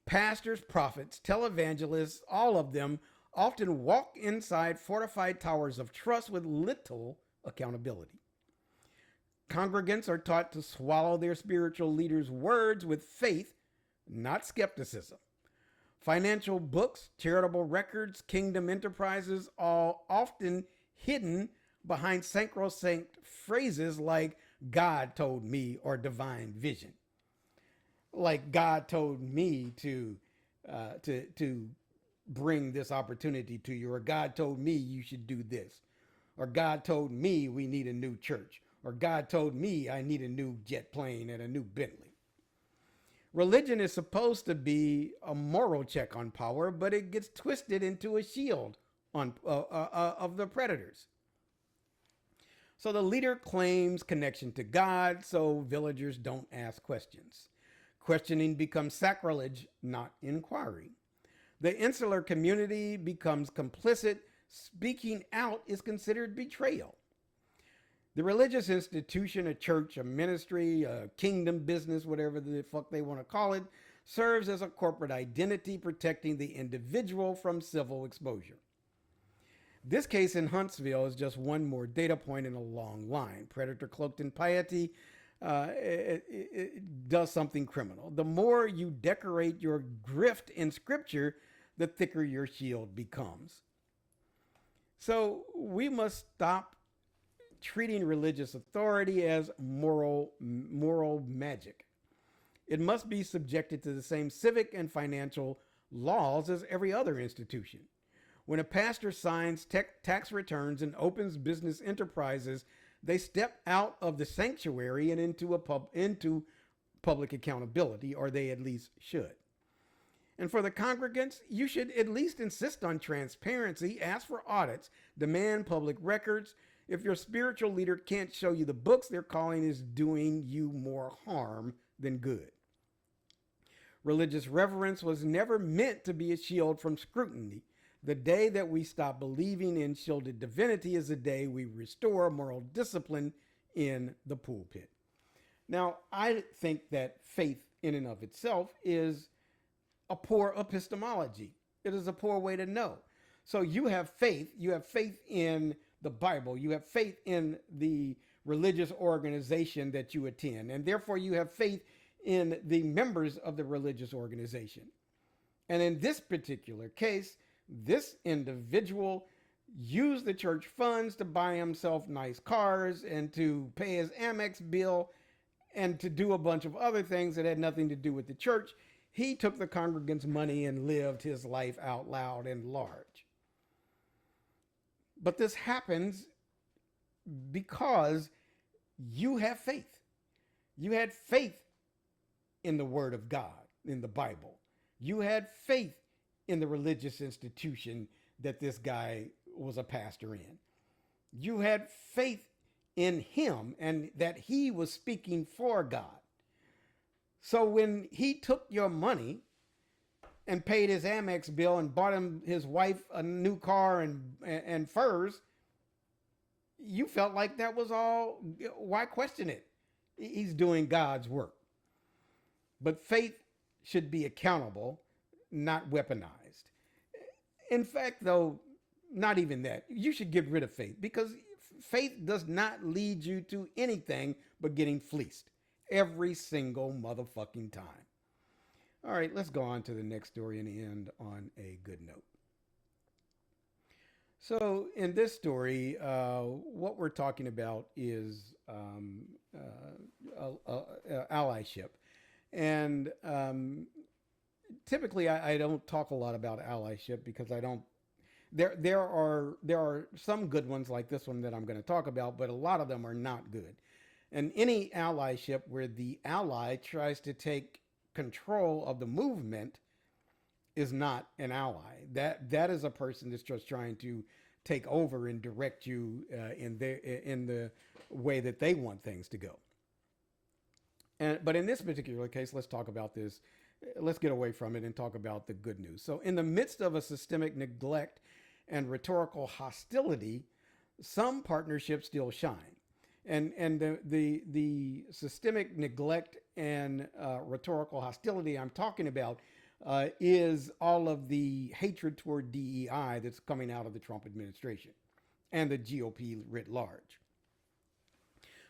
Pastors, prophets, televangelists, all of them often walk inside fortified towers of trust with little accountability. Congregants are taught to swallow their spiritual leaders' words with faith, not skepticism. Financial books, charitable records, kingdom enterprises, all often hidden behind sacrosanct phrases like God told me or divine vision. Like God told me to bring this opportunity to you, or God told me you should do this, or God told me we need a new church, or God told me I need a new jet plane and a new Bentley. Religion is supposed to be a moral check on power, but it gets twisted into a shield of the predators. So the leader claims connection to God, so villagers don't ask questions. Questioning becomes sacrilege, not inquiry. The insular community becomes complicit. Speaking out is considered betrayal. The religious institution, a church, a ministry, a kingdom business, whatever the fuck they want to call it, serves as a corporate identity protecting the individual from civil exposure. This case in Huntsville is just one more data point in a long line. Predator cloaked in piety it does something criminal. The more you decorate your grift in scripture, the thicker your shield becomes. So we must stop treating religious authority as moral magic. It must be subjected to the same civic and financial laws as every other institution. When a pastor signs tax returns and opens business enterprises, they step out of the sanctuary and into public accountability, or they at least should. And for the congregants, you should at least insist on transparency, ask for audits, demand public records. If your spiritual leader can't show you the books, their calling is doing you more harm than good. Religious reverence was never meant to be a shield from scrutiny. The day that we stop believing in shielded divinity is the day we restore moral discipline in the pulpit. Now, I think that faith in and of itself is a poor epistemology. It is a poor way to know. So you have faith in the Bible, you have faith in the religious organization that you attend, and therefore you have faith in the members of the religious organization. And in this particular case, this individual used the church funds to buy himself nice cars and to pay his Amex bill and to do a bunch of other things that had nothing to do with the church. He took the congregants' money and lived his life out loud and large. But this happens because you have faith. You had faith in the Word of God, in the Bible. You had faith in the religious institution that this guy was a pastor in. You had faith in him and that he was speaking for God. So when he took your money and paid his Amex bill and bought his wife a new car and furs, you felt like that was all. Why question it? He's doing God's work. But faith should be accountable, not weaponized. In fact, though, not even that. You should get rid of faith, because faith does not lead you to anything but getting fleeced every single motherfucking time. All right, let's go on to the next story and end on a good note. So in this story, what we're talking about is allyship. And typically I don't talk a lot about allyship because I don't, there are some good ones like this one that I'm going to talk about, but a lot of them are not good. And any allyship where the ally tries to take control of the movement is not an ally. That is a person that's just trying to take over and direct you in the way that they want things to go. But in this particular case, let's talk about this. Let's get away from it and talk about the good news. So in the midst of a systemic neglect and rhetorical hostility, some partnerships still shine. And the systemic neglect and rhetorical hostility I'm talking about is all of the hatred toward DEI that's coming out of the Trump administration and the GOP writ large.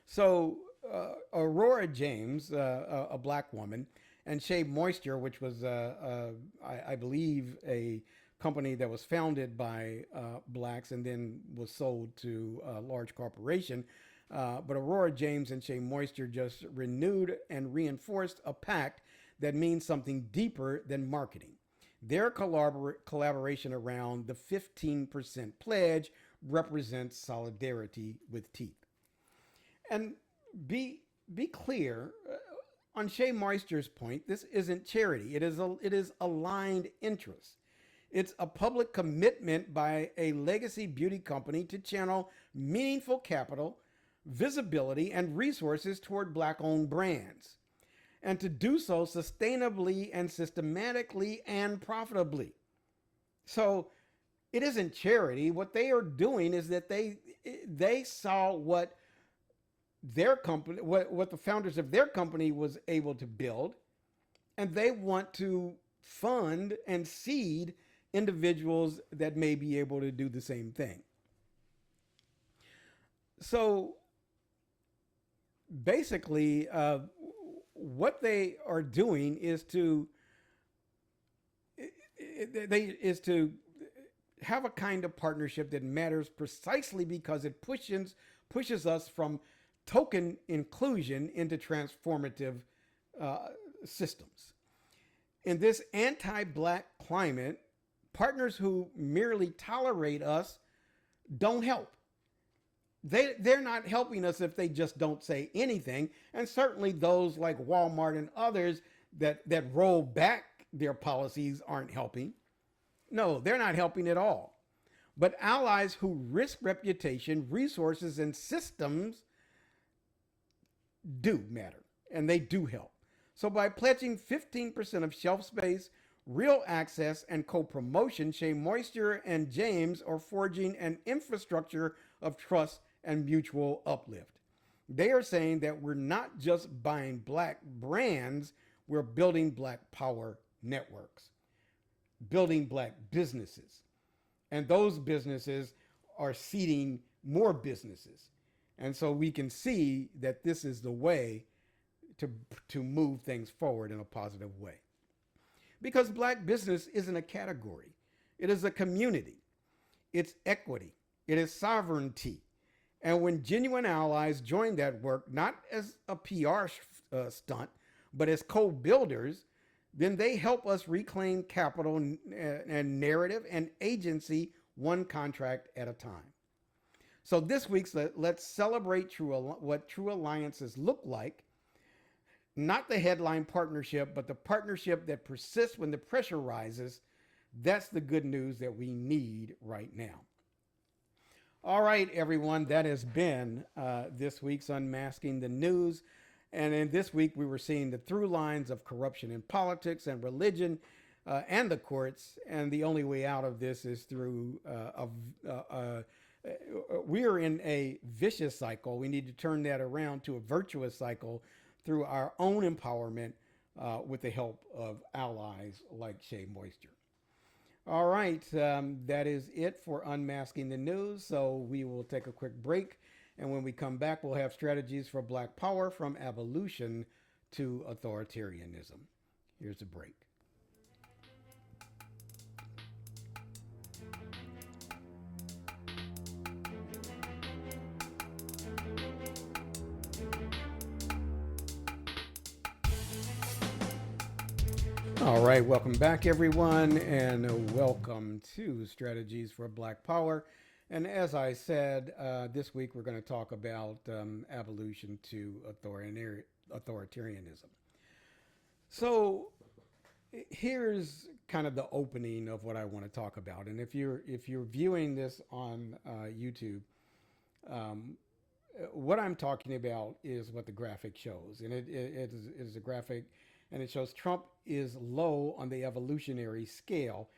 So Aurora James, a black woman, and Shea Moisture, which was, I believe, a company that was founded by blacks and then was sold to a large corporation. But Aurora James and Shea Moisture just renewed and reinforced a pact that means something deeper than marketing. Their collaboration around the 15% pledge represents solidarity with teeth. And be clear, on Shea Moisture's point, this isn't charity. It is aligned interest. It's a public commitment by a legacy beauty company to channel meaningful capital, visibility, and resources toward black-owned brands, and to do so sustainably and systematically and profitably. So it isn't charity. What they are doing is that they saw what their company, what the founders of their company was able to build, and they want to fund and seed individuals that may be able to do the same thing. So basically, what they are doing is to have a kind of partnership that matters precisely because it pushes us from token inclusion into transformative systems. In this anti-black climate, partners who merely tolerate us don't help. They're not helping us if they just don't say anything. And certainly those like Walmart and others that roll back their policies aren't helping. No, they're not helping at all. But allies who risk reputation, resources, and systems do matter, and they do help. So by pledging 15% of shelf space, real access and co-promotion, Shea Moisture and James are forging an infrastructure of trust and mutual uplift. They are saying that we're not just buying black brands, we're building black power networks, building black businesses. And those businesses are seeding more businesses. And so we can see that this is the way to move things forward in a positive way. Because black business isn't a category. It is a community. It's equity. It is sovereignty. And when genuine allies join that work, not as a PR stunt, but as co-builders, then they help us reclaim capital and narrative and agency one contract at a time. So this week's let's celebrate what true alliances look like. Not the headline partnership, but the partnership that persists when the pressure rises. That's the good news that we need right now. All right, everyone, that has been this week's Unmasking the News. And in this week, we were seeing the through lines of corruption in politics and religion and the courts. And the only way out of this is through we are in a vicious cycle. We need to turn that around to a virtuous cycle through our own empowerment with the help of allies like Shea Moisture. All right, that is it for Unmasking the News. So we will take a quick break. And when we come back, we'll have strategies for black power from abolition to authoritarianism. Here's a break. All right, welcome back, everyone, and welcome to Strategies for Black Power. And as I said, this week we're going to talk about abolition to authoritarianism. So here's kind of the opening of what I want to talk about. And if you're viewing this on YouTube, what I'm talking about is what the graphic shows, and it is a graphic. And it shows Trump is low on the evolutionary scale.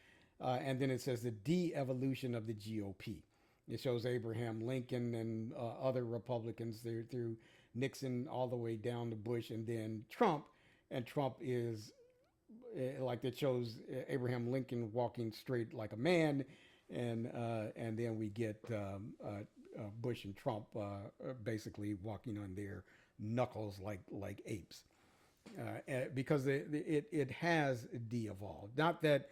And then it says the de-evolution of the GOP. It shows Abraham Lincoln and other Republicans there through Nixon all the way down to Bush and then Trump. And Trump is like it shows Abraham Lincoln walking straight like a man. And then we get Bush and Trump basically walking on their knuckles like apes. Because it has de-evolved. Not that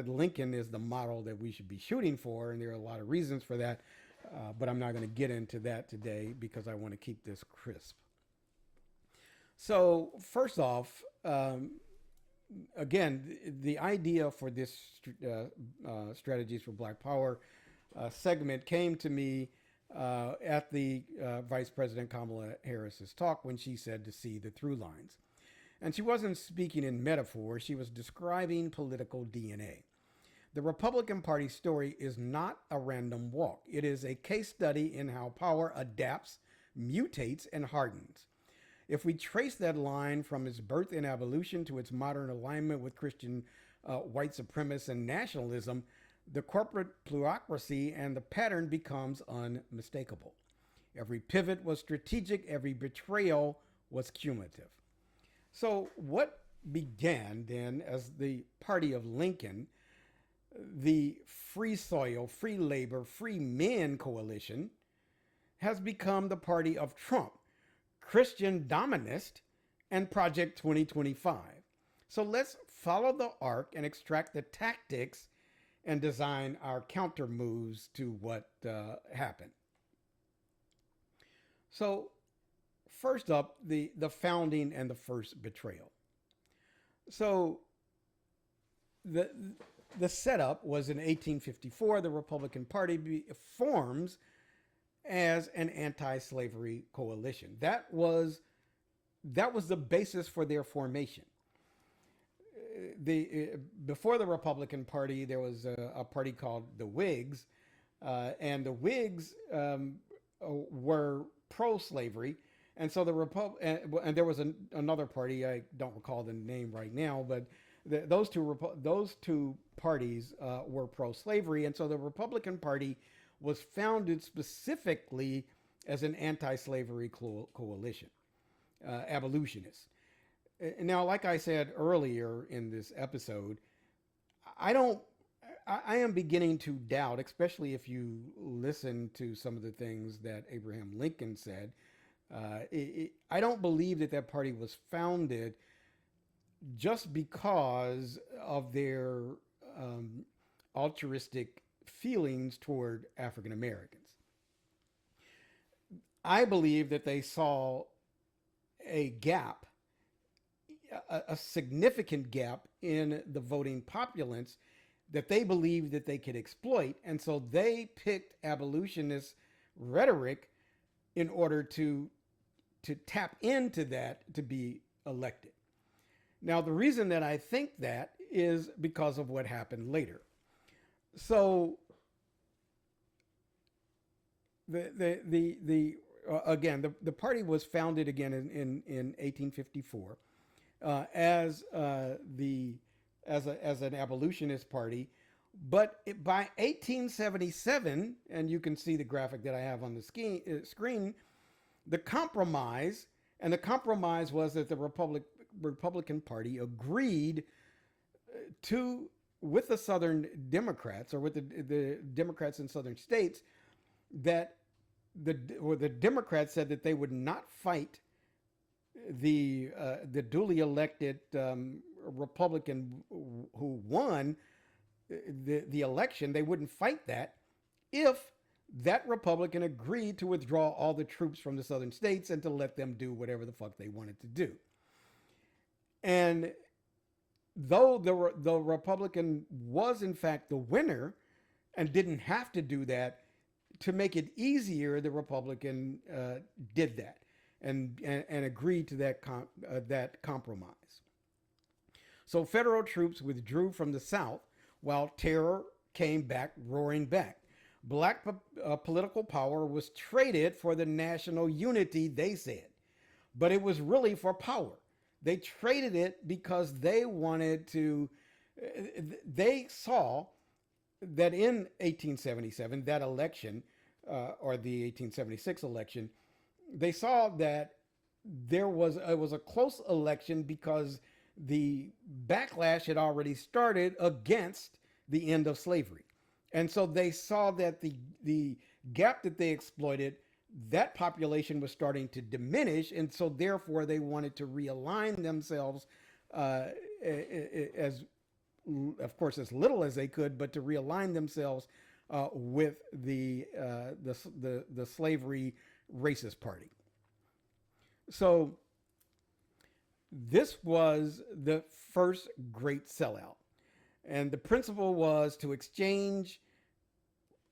Lincoln is the model that we should be shooting for, and there are a lot of reasons for that, but I'm not going to get into that today because I want to keep this crisp. So first off, again, the idea for this Strategies for Black Power segment came to me at the Vice President Kamala Harris's talk when she said to see the through lines. And she wasn't speaking in metaphor, she was describing political DNA. The Republican Party story is not a random walk. It is a case study in how power adapts, mutates, and hardens. If we trace that line from its birth in abolition to its modern alignment with Christian white supremacists and nationalism, the corporate plurocracy and the pattern becomes unmistakable. Every pivot was strategic, every betrayal was cumulative. So what began then as the party of Lincoln, the Free Soil, Free Labor, Free Men coalition, has become the party of Trump, Christian Dominist, and Project 2025. So let's follow the arc and extract the tactics and design our counter moves to what happened. So first up, the founding and the first betrayal. So the setup was in 1854, the Republican Party forms as an anti-slavery coalition. That was the basis for their formation. Before the Republican Party, there was a party called the Whigs, and the Whigs were pro-slavery, And so and there was another party, I don't recall the name right now, but those two parties were pro-slavery, and so the Republican Party was founded specifically as an anti-slavery coalition, abolitionists. Now, like I said earlier in this episode, I am beginning to doubt, especially if you listen to some of the things that Abraham Lincoln said. I don't believe that party was founded just because of their altruistic feelings toward African Americans. I believe that they saw a gap, a significant gap in the voting populace that they believed that they could exploit. And so they picked abolitionist rhetoric in order to tap into that to be elected. Now, the reason that I think that is because of what happened later. So the party was founded again in 1854 as an abolitionist party, but by 1877, and you can see the graphic that I have on the screen, the compromise was that the Republican Party agreed with the Southern Democrats, or with the Democrats in Southern states, that the Democrats said that they would not fight the duly elected Republican who won the election. They wouldn't fight that if that Republican agreed to withdraw all the troops from the Southern states and to let them do whatever the fuck they wanted to do. And though the Republican was in fact the winner and didn't have to do that, to make it easier, the Republican did that and agreed to that compromise. So federal troops withdrew from the South while terror came back roaring back. Black political power was traded for the national unity, they said, but it was really for power. They traded it because they wanted to, they saw that in 1877, that election, or the 1876 election, they saw that it was a close election because the backlash had already started against the end of slavery. And so they saw that the gap that they exploited, that population was starting to diminish. And so therefore they wanted to realign themselves as, of course, as little as they could, but to realign themselves with the slavery racist party. So this was the first great sellout. And the principle was to exchange,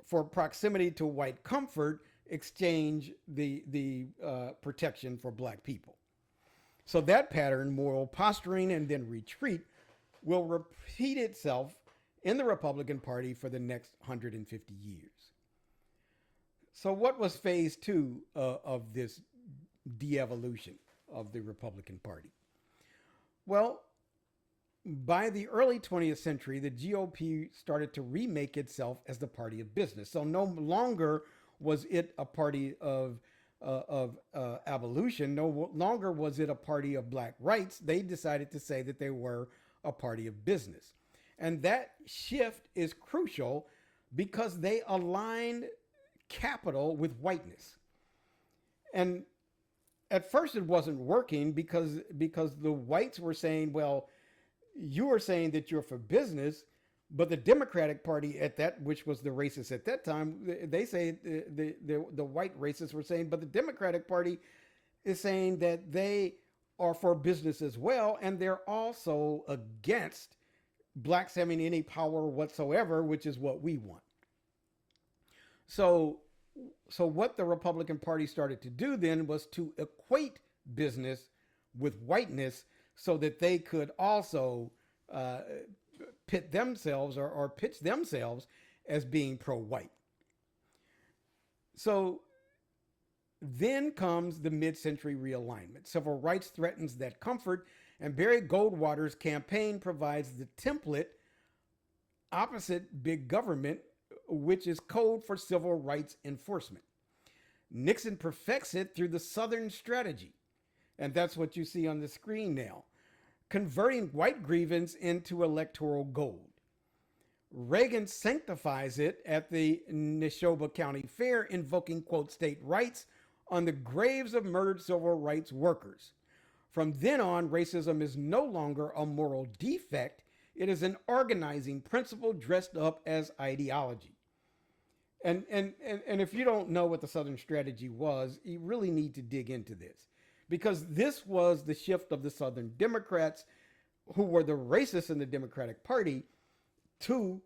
for proximity to white comfort, exchange the protection for black people. So that pattern, moral posturing and then retreat, will repeat itself in the Republican Party for the next 150 years. So what was phase two of this de-evolution of the Republican Party? Well, by the early 20th century, the GOP started to remake itself as the party of business. So no longer was it a party of abolition. No longer was it a party of black rights. They decided to say that they were a party of business. And that shift is crucial because they aligned capital with whiteness. And at first it wasn't working because the whites were saying, well, you are saying that you're for business, but the Democratic Party which was the racists at that time, they say the white racists were saying, but the Democratic Party is saying that they are for business as well, and they're also against blacks having any power whatsoever, which is what we want. So what the Republican Party started to do then was to equate business with whiteness so that they could also pit themselves or pitch themselves as being pro-white. So Then comes the mid-century realignment. Civil rights threatens that comfort, and Barry Goldwater's campaign provides the template opposite big government, which is code for civil rights enforcement. Nixon perfects it through the Southern strategy, and that's what you see on the screen now, converting white grievance into electoral gold. Reagan sanctifies it at the Neshoba County Fair, invoking, quote, state rights on the graves of murdered civil rights workers. From then on, racism is no longer a moral defect. It is an organizing principle dressed up as ideology. And if you don't know what the Southern strategy was, you really need to dig into this, because this was the shift of the Southern Democrats, who were the racists in the Democratic Party, to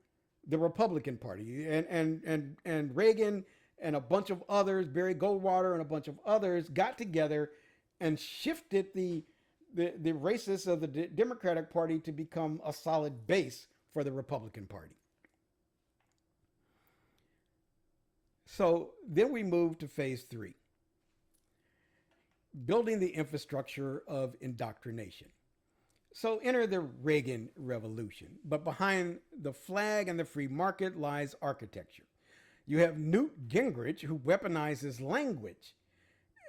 the Republican Party. And Reagan and a bunch of others, Barry Goldwater and a bunch of others, got together and shifted the racists of the Democratic Party to become a solid base for the Republican Party. So then we move to phase 3, building the infrastructure of indoctrination. So enter the Reagan Revolution, but behind the flag and the free market lies architecture. You have Newt Gingrich, who weaponizes language.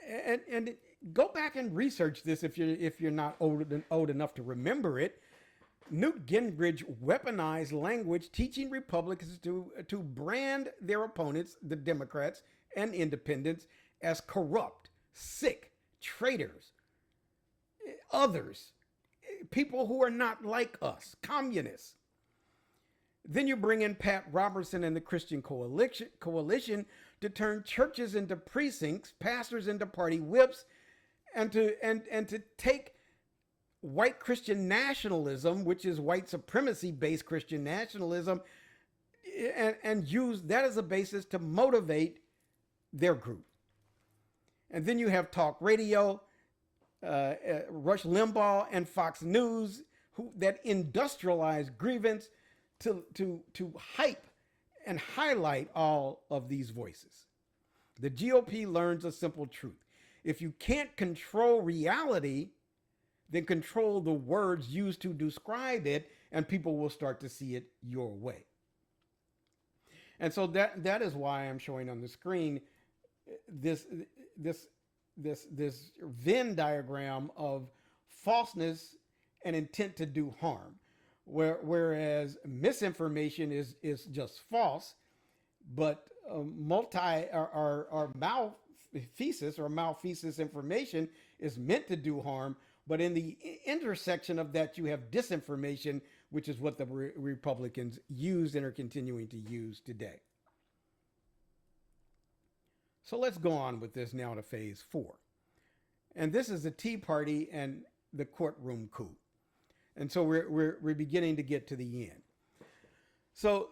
And go back and research this if you're not old enough to remember it. Newt Gingrich weaponized language, teaching Republicans to brand their opponents, the Democrats and independents, as corrupt, sick, traitors, others, people who are not like us, communists. Then you bring in Pat Robertson and the Christian Coalition to turn churches into precincts, pastors into party whips, and to take white Christian nationalism, which is white supremacy-based Christian nationalism, and use that as a basis to motivate their group. And then you have talk radio, Rush Limbaugh and Fox News, that industrialize grievance to hype and highlight all of these voices. The GOP learns a simple truth. If you can't control reality, then control the words used to describe it, and people will start to see it your way. And so that is why I'm showing on the screen this Venn diagram of falseness and intent to do harm, whereas misinformation is just false, but malfeasance information is meant to do harm. But in the intersection of that, you have disinformation, which is what the Republicans used and are continuing to use today. So let's go on with this now to phase 4. And this is the Tea Party and the courtroom coup. And so we're beginning to get to the end. So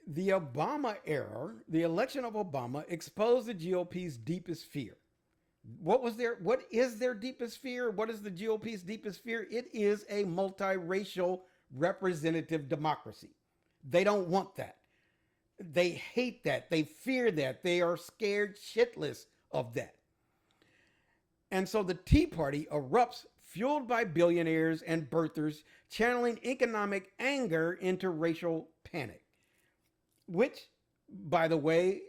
the Obama era, the election of Obama, exposed the GOP's deepest fear. What is their deepest fear? What is the GOP's deepest fear? It is a multiracial representative democracy. They don't want that. They hate that. They fear that. They are scared shitless of that. And so the Tea Party erupts, fueled by billionaires and birthers, channeling economic anger into racial panic, which, by the way,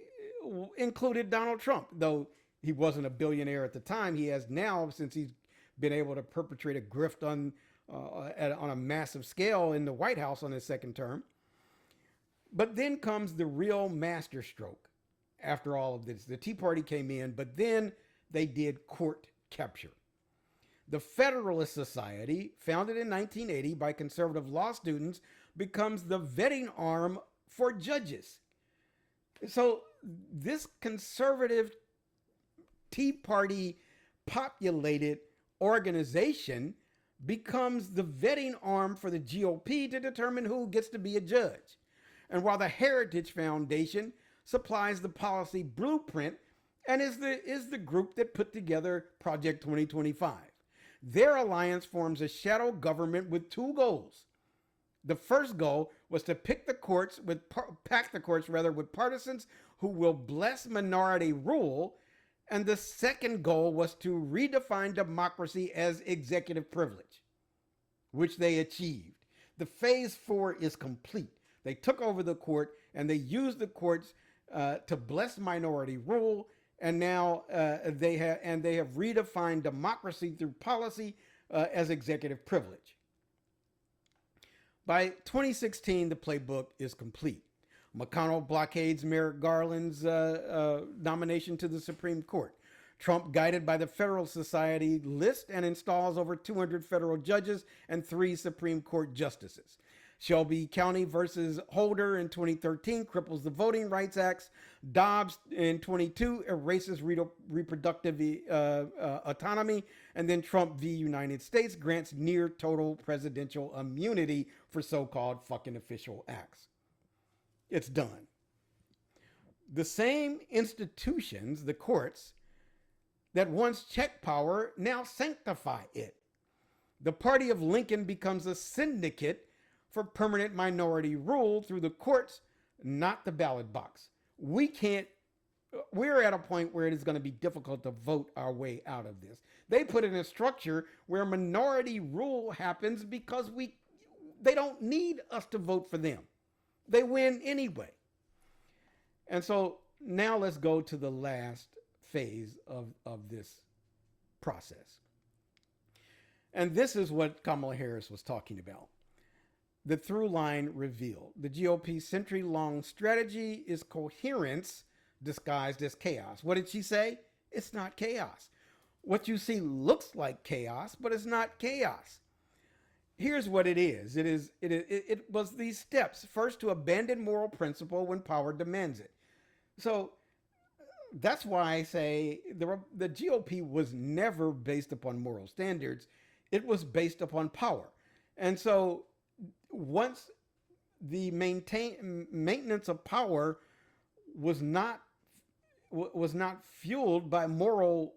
included Donald Trump, though he wasn't a billionaire at the time. He has now, since he's been able to perpetrate a grift on a massive scale in the White House on his second term. But then comes the real masterstroke after all of this. The Tea Party came in, but then they did court capture. The Federalist Society, founded in 1980 by conservative law students, becomes the vetting arm for judges. So this conservative Tea Party populated organization becomes the vetting arm for the GOP to determine who gets to be a judge. And while the Heritage Foundation supplies the policy blueprint and is the group that put together Project 2025. Their alliance forms a shadow government with 2 goals. The first goal was to pack the courts with partisans who will bless minority rule And the second goal was to redefine democracy as executive privilege, which they achieved. The phase 4 is complete. They took over the court and they used the courts to bless minority rule. And now they have redefined democracy through policy as executive privilege. By 2016, the playbook is complete. McConnell blockades Merrick Garland's nomination to the Supreme Court. Trump, guided by the Federal Society, lists and installs over 200 federal judges and 3 Supreme Court justices. Shelby County versus Holder in 2013 cripples the Voting Rights Act. Dobbs in 22 erases reproductive autonomy. And then Trump v. United States grants near total presidential immunity for so-called fucking official acts. It's done. The same institutions, the courts, that once checked power now sanctify it. The party of Lincoln becomes a syndicate for permanent minority rule through the courts, not the ballot box. We're at a point where it is going to be difficult to vote our way out of this. They put in a structure where minority rule happens because they don't need us to vote for them. They win anyway. And so now let's go to the last phase of this process. And this is what Kamala Harris was talking about. The through line revealed. The GOP's century-long strategy is coherence disguised as chaos. What did she say? It's not chaos. What you see looks like chaos, but it's not chaos. Here's what it is. It was these steps. First, to abandon moral principle when power demands it. So that's why I say the GOP was never based upon moral standards. It was based upon power. And so once the maintenance of power was not fueled by moral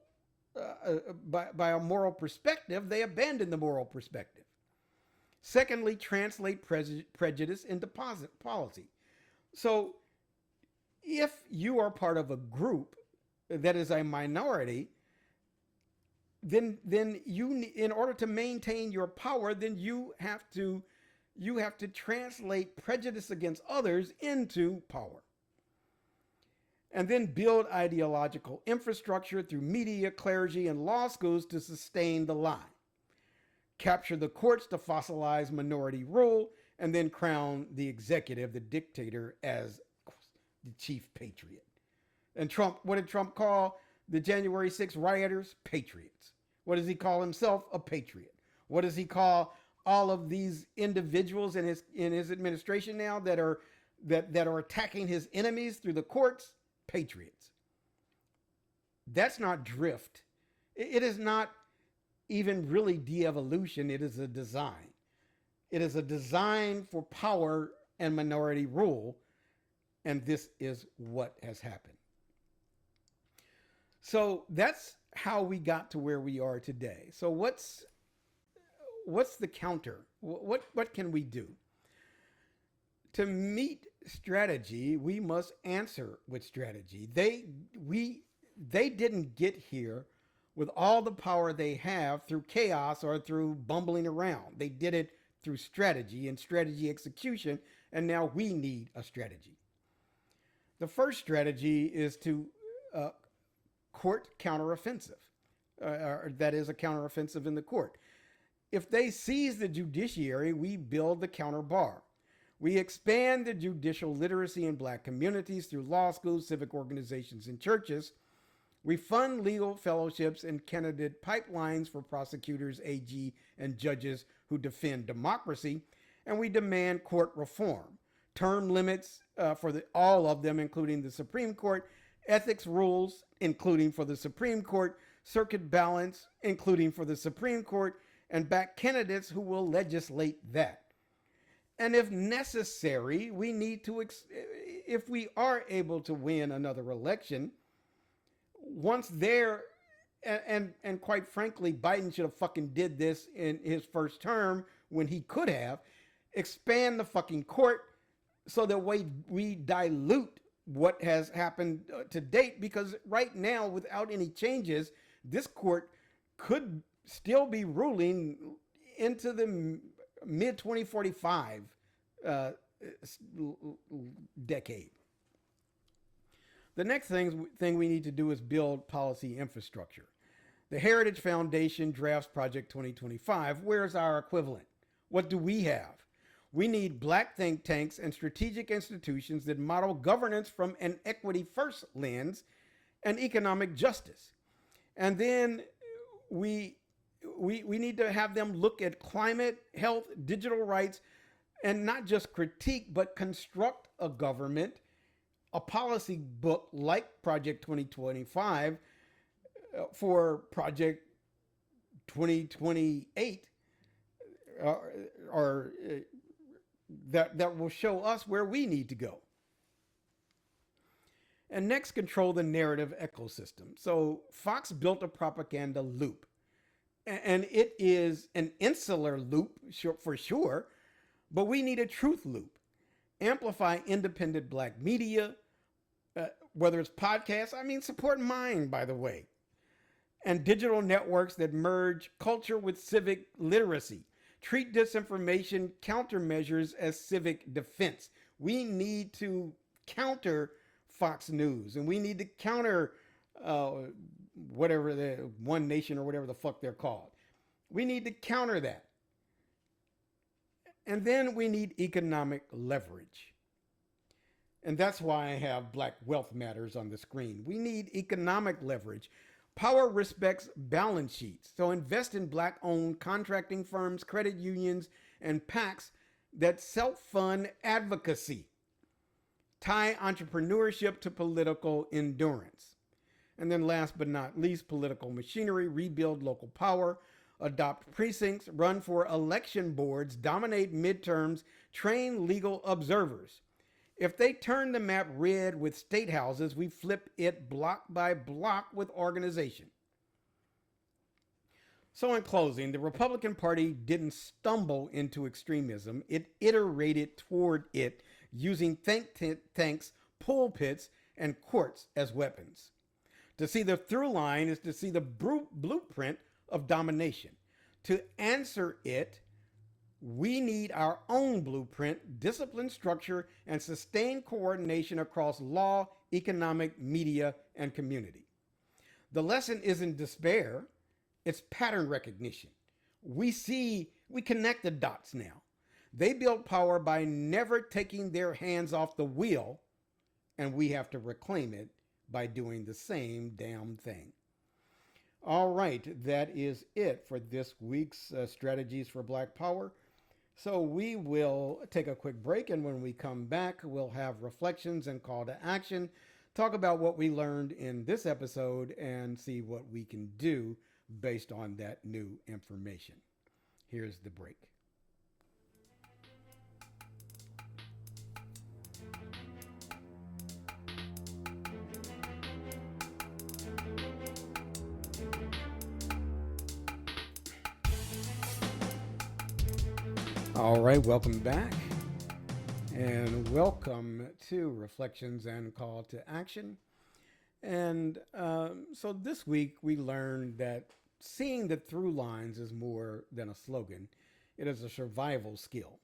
by a moral perspective, they abandoned the moral perspective. Secondly, translate prejudice into policy. So if you are part of a group that is a minority, then you, in order to maintain your power, then you have to translate prejudice against others into power. And then build ideological infrastructure through media, clergy, and law schools to sustain the lie. Capture the courts to fossilize minority rule, and then crown the executive, the dictator, as the chief patriot. And Trump, what did Trump call the January 6th rioters? Patriots. What does he call himself? A patriot. What does he call all of these individuals in his administration now that are attacking his enemies through the courts? Patriots. That's not drift. It is not even really de-evolution. It is a design. It is a design for power and minority rule. And this is what has happened. So that's how we got to where we are today. So what's the counter? What can we do? To meet strategy, we must answer with strategy. They didn't get here with all the power they have through chaos or through bumbling around. They did it through strategy and strategy execution, and now we need a strategy. The first strategy is to court counteroffensive. That is a counteroffensive in the court. If they seize the judiciary, we build the counter bar. We expand the judicial literacy in Black communities through law schools, civic organizations, and churches. We fund legal fellowships and candidate pipelines for prosecutors, AG, and judges who defend democracy. And we demand court reform, term limits for all of them, including the Supreme Court, ethics rules, including for the Supreme Court, circuit balance, including for the Supreme Court, and back candidates who will legislate that. And if necessary, we need to, if we are able to win another election, once there, and quite frankly, Biden should have fucking did this in his first term when he could have, expand the fucking court so that we dilute what has happened to date, because right now, without any changes, this court could still be ruling into the mid 2045 decade. The next thing we need to do is build policy infrastructure. The Heritage Foundation drafts Project 2025. Where's our equivalent? What do we have? We need black think tanks and strategic institutions that model governance from an equity first lens and economic justice. And then we need to have them look at climate, health, digital rights, and not just critique, but construct a government, a policy book like Project 2025 for Project 2028, or that will show us where we need to go. And next, control the narrative ecosystem. So Fox built a propaganda loop, and it is an insular loop for sure, but we need a truth loop. Amplify independent black media, whether it's podcasts, support mine, by the way, and digital networks that merge culture with civic literacy. Treat disinformation countermeasures as civic defense. We need to counter Fox News, and we need to counter whatever the One Nation or whatever the fuck they're called. We need to counter that. And then we need economic leverage. And that's why I have Black Wealth Matters on the screen. We need economic leverage. Power respects balance sheets. So invest in black-owned contracting firms, credit unions, and PACs that self-fund advocacy. Tie entrepreneurship to political endurance. And then last but not least, political machinery, rebuild local power, adopt precincts, run for election boards, dominate midterms, train legal observers. If they turn the map red with state houses, we flip it block by block with organization. So in closing, the Republican Party didn't stumble into extremism. It iterated toward it using think tanks, pulpits, and courts as weapons. To see the through line is to see the blueprint of domination. To answer it, we need our own blueprint, discipline, structure, and sustained coordination across law, economic, media, and community. The lesson isn't despair, it's pattern recognition. We connect the dots now. They built power by never taking their hands off the wheel, and we have to reclaim it by doing the same damn thing. All right, that is it for this week's Strategies for Black Power. So we will take a quick break, and when we come back, we'll have reflections and call to action, talk about what we learned in this episode, and see what we can do based on that new information. Here's the break. All right, welcome back, and welcome to Reflections and Call to Action. And so this week we learned that seeing the through lines is more than a slogan. It is a survival skill.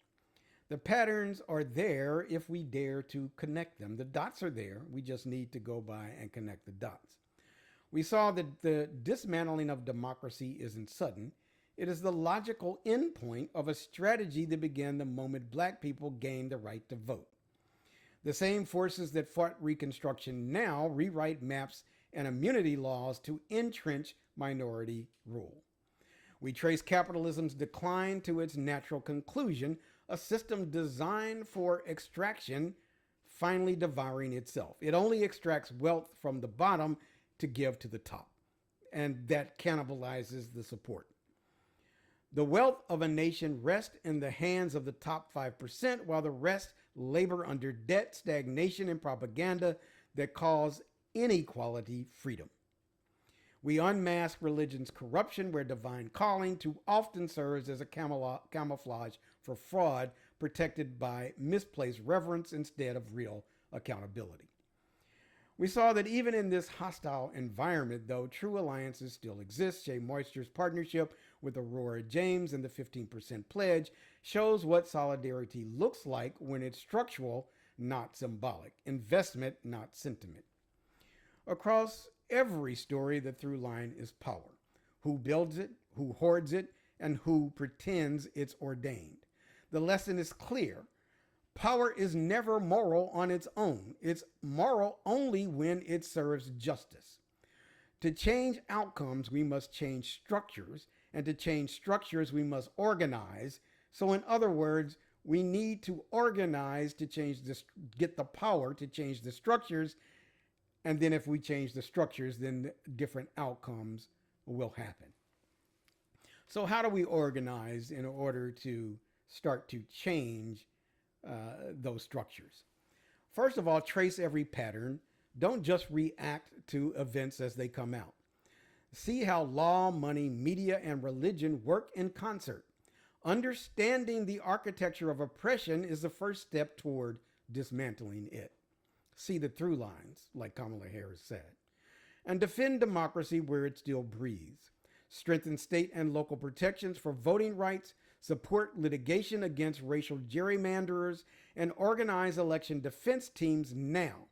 The patterns are there if we dare to connect them. The dots are there. We just need to go by and connect the dots. We saw that the dismantling of democracy isn't sudden. It is the logical endpoint of a strategy that began the moment Black people gained the right to vote. The same forces that fought Reconstruction now rewrite maps and immunity laws to entrench minority rule. We trace capitalism's decline to its natural conclusion, a system designed for extraction, finally devouring itself. It only extracts wealth from the bottom to give to the top, and that cannibalizes the support. The wealth of a nation rests in the hands of the top 5%, while the rest labor under debt, stagnation, and propaganda that cause inequality freedom. We unmask religion's corruption, where divine calling too often serves as a camouflage for fraud, protected by misplaced reverence instead of real accountability. We saw that even in this hostile environment, though, true alliances still exist. Shea Moisture's partnership with Aurora James and the 15% Pledge shows what solidarity looks like when it's structural, not symbolic. Investment, not sentiment. Across every story, the through line is power. Who builds it, who hoards it, and who pretends it's ordained. The lesson is clear. Power is never moral on its own. It's moral only when it serves justice. To change outcomes, we must change structures, and to change structures, we must organize. So in other words, we need to organize to change this, get the power to change the structures, and then if we change the structures, then different outcomes will happen. So how do we organize in order to start to change those structures? First of all, trace every pattern. Don't just react to events as they come out. See how law, money, media, and religion work in concert. Understanding the architecture of oppression is the first step toward dismantling it. See the through lines, like Kamala Harris said. And defend democracy where it still breathes. Strengthen state and local protections for voting rights, support litigation against racial gerrymanderers, and organize election defense teams now.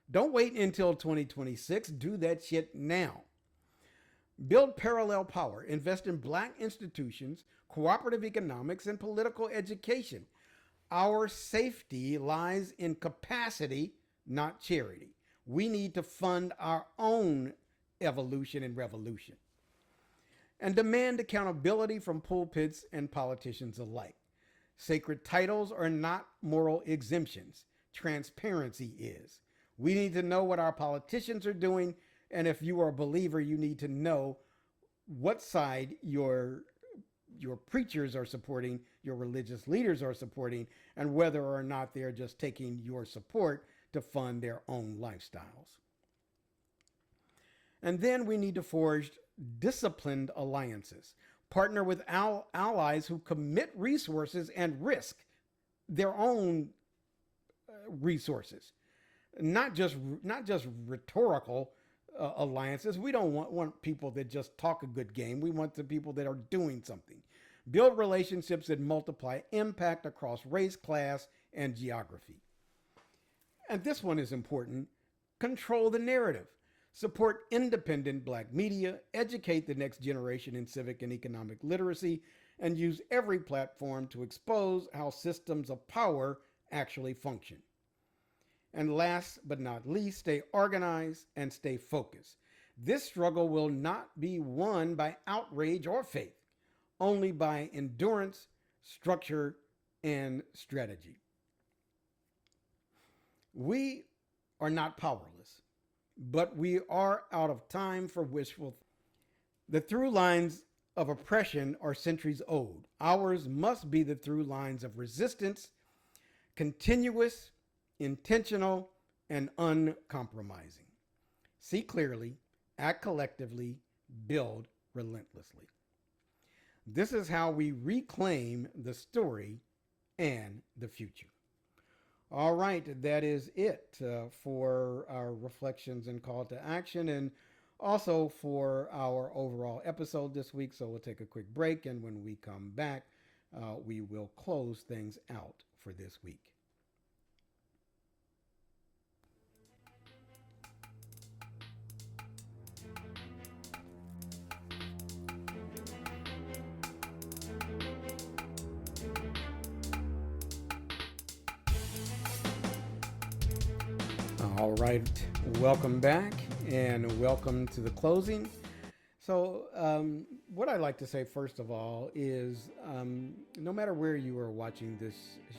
Don't wait until 2026. Do that shit now. Build parallel power. Invest in Black institutions, cooperative economics, and political education. Our safety lies in capacity, not charity. We need to fund our own evolution and revolution. And demand accountability from pulpits and politicians alike. Sacred titles are not moral exemptions. Transparency is. We need to know what our politicians are doing, and if you are a believer, you need to know what side your preachers are supporting, your religious leaders are supporting, and whether or not they're just taking your support to fund their own lifestyles. And then we need to forge disciplined alliances. Partner with allies who commit resources and risk their own resources. Not just rhetorical alliances. We don't want people that just talk a good game. We want the people that are doing something. Build relationships that multiply impact across race, class, and geography. And this one is important. Control the narrative. Support independent Black media, educate the next generation in civic and economic literacy, and use every platform to expose how systems of power actually function. And last but not least, stay organized and stay focused. This struggle will not be won by outrage or faith, only by endurance, structure, and strategy. We are not powerless, but we are out of time for wishful. The through lines of oppression are centuries old. Ours must be the through lines of resistance, continuous, intentional, and uncompromising. See clearly, act collectively, build relentlessly. This is how we reclaim the story and the future. All right, that is it for our reflections and call to action, and also for our overall episode this week. So we'll take a quick break, and when we come back, we will close things out for this week. All right, welcome back and welcome to the closing. So what I'd like to say first of all is no matter where you are watching this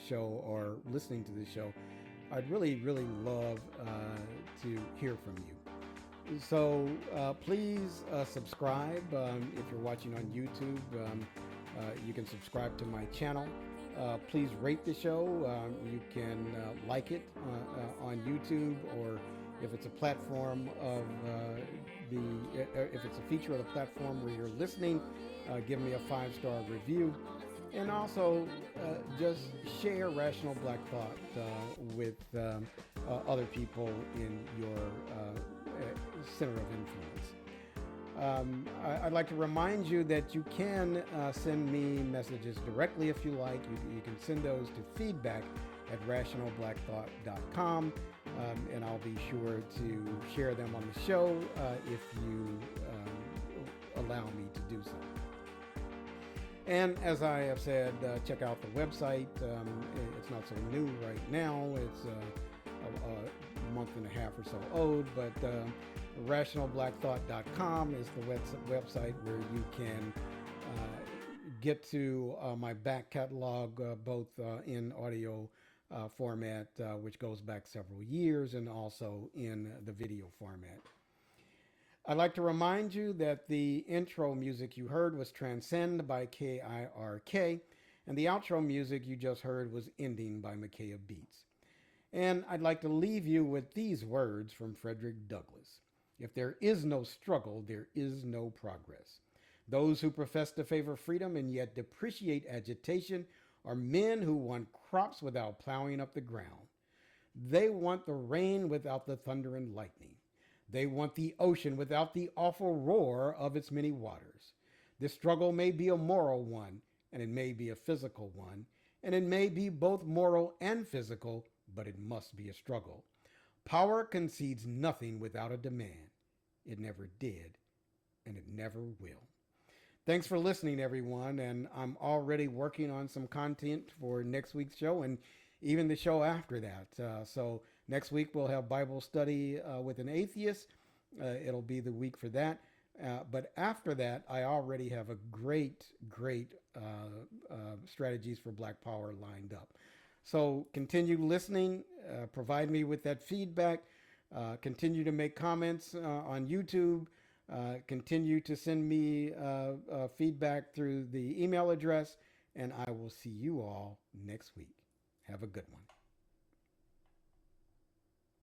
show or listening to this show, I'd really, really love to hear from you. So please subscribe. If you're watching on YouTube, you can subscribe to my channel. Please rate the show. You can like it on YouTube, or if it's a platform of if it's a feature of the platform where you're listening, give me a 5-star review. and also just share rational black thought with other people in your center of influence. I'd like to remind you that you can send me messages directly if you like. You can send those to feedback@rationalblackthought.com, and I'll be sure to share them on the show if you allow me to do so. And as I have said, check out the website. It's not so new right now. It's a month and a half or so old, but rationalblackthought.com is the website where you can get to my back catalog, both in audio format, which goes back several years, and also in the video format. I'd like to remind you that the intro music you heard was Transcend by KIRK, and the outro music you just heard was Ending by Micaiah Beats. And I'd like to leave you with these words from Frederick Douglass. If there is no struggle, there is no progress. Those who profess to favor freedom and yet depreciate agitation are men who want crops without plowing up the ground. They want the rain without the thunder and lightning. They want the ocean without the awful roar of its many waters. This struggle may be a moral one, and it may be a physical one, and it may be both moral and physical, but it must be a struggle. Power concedes nothing without a demand. It never did, and it never will. Thanks for listening, everyone, and I'm already working on some content for next week's show and even the show after that. So next week we'll have Bible study with an atheist. It'll be the week for that. But after that, I already have a great strategies for Black Power lined up. So continue listening, provide me with that feedback, continue to make comments on YouTube, continue to send me feedback through the email address, and I will see you all next week. Have a good one.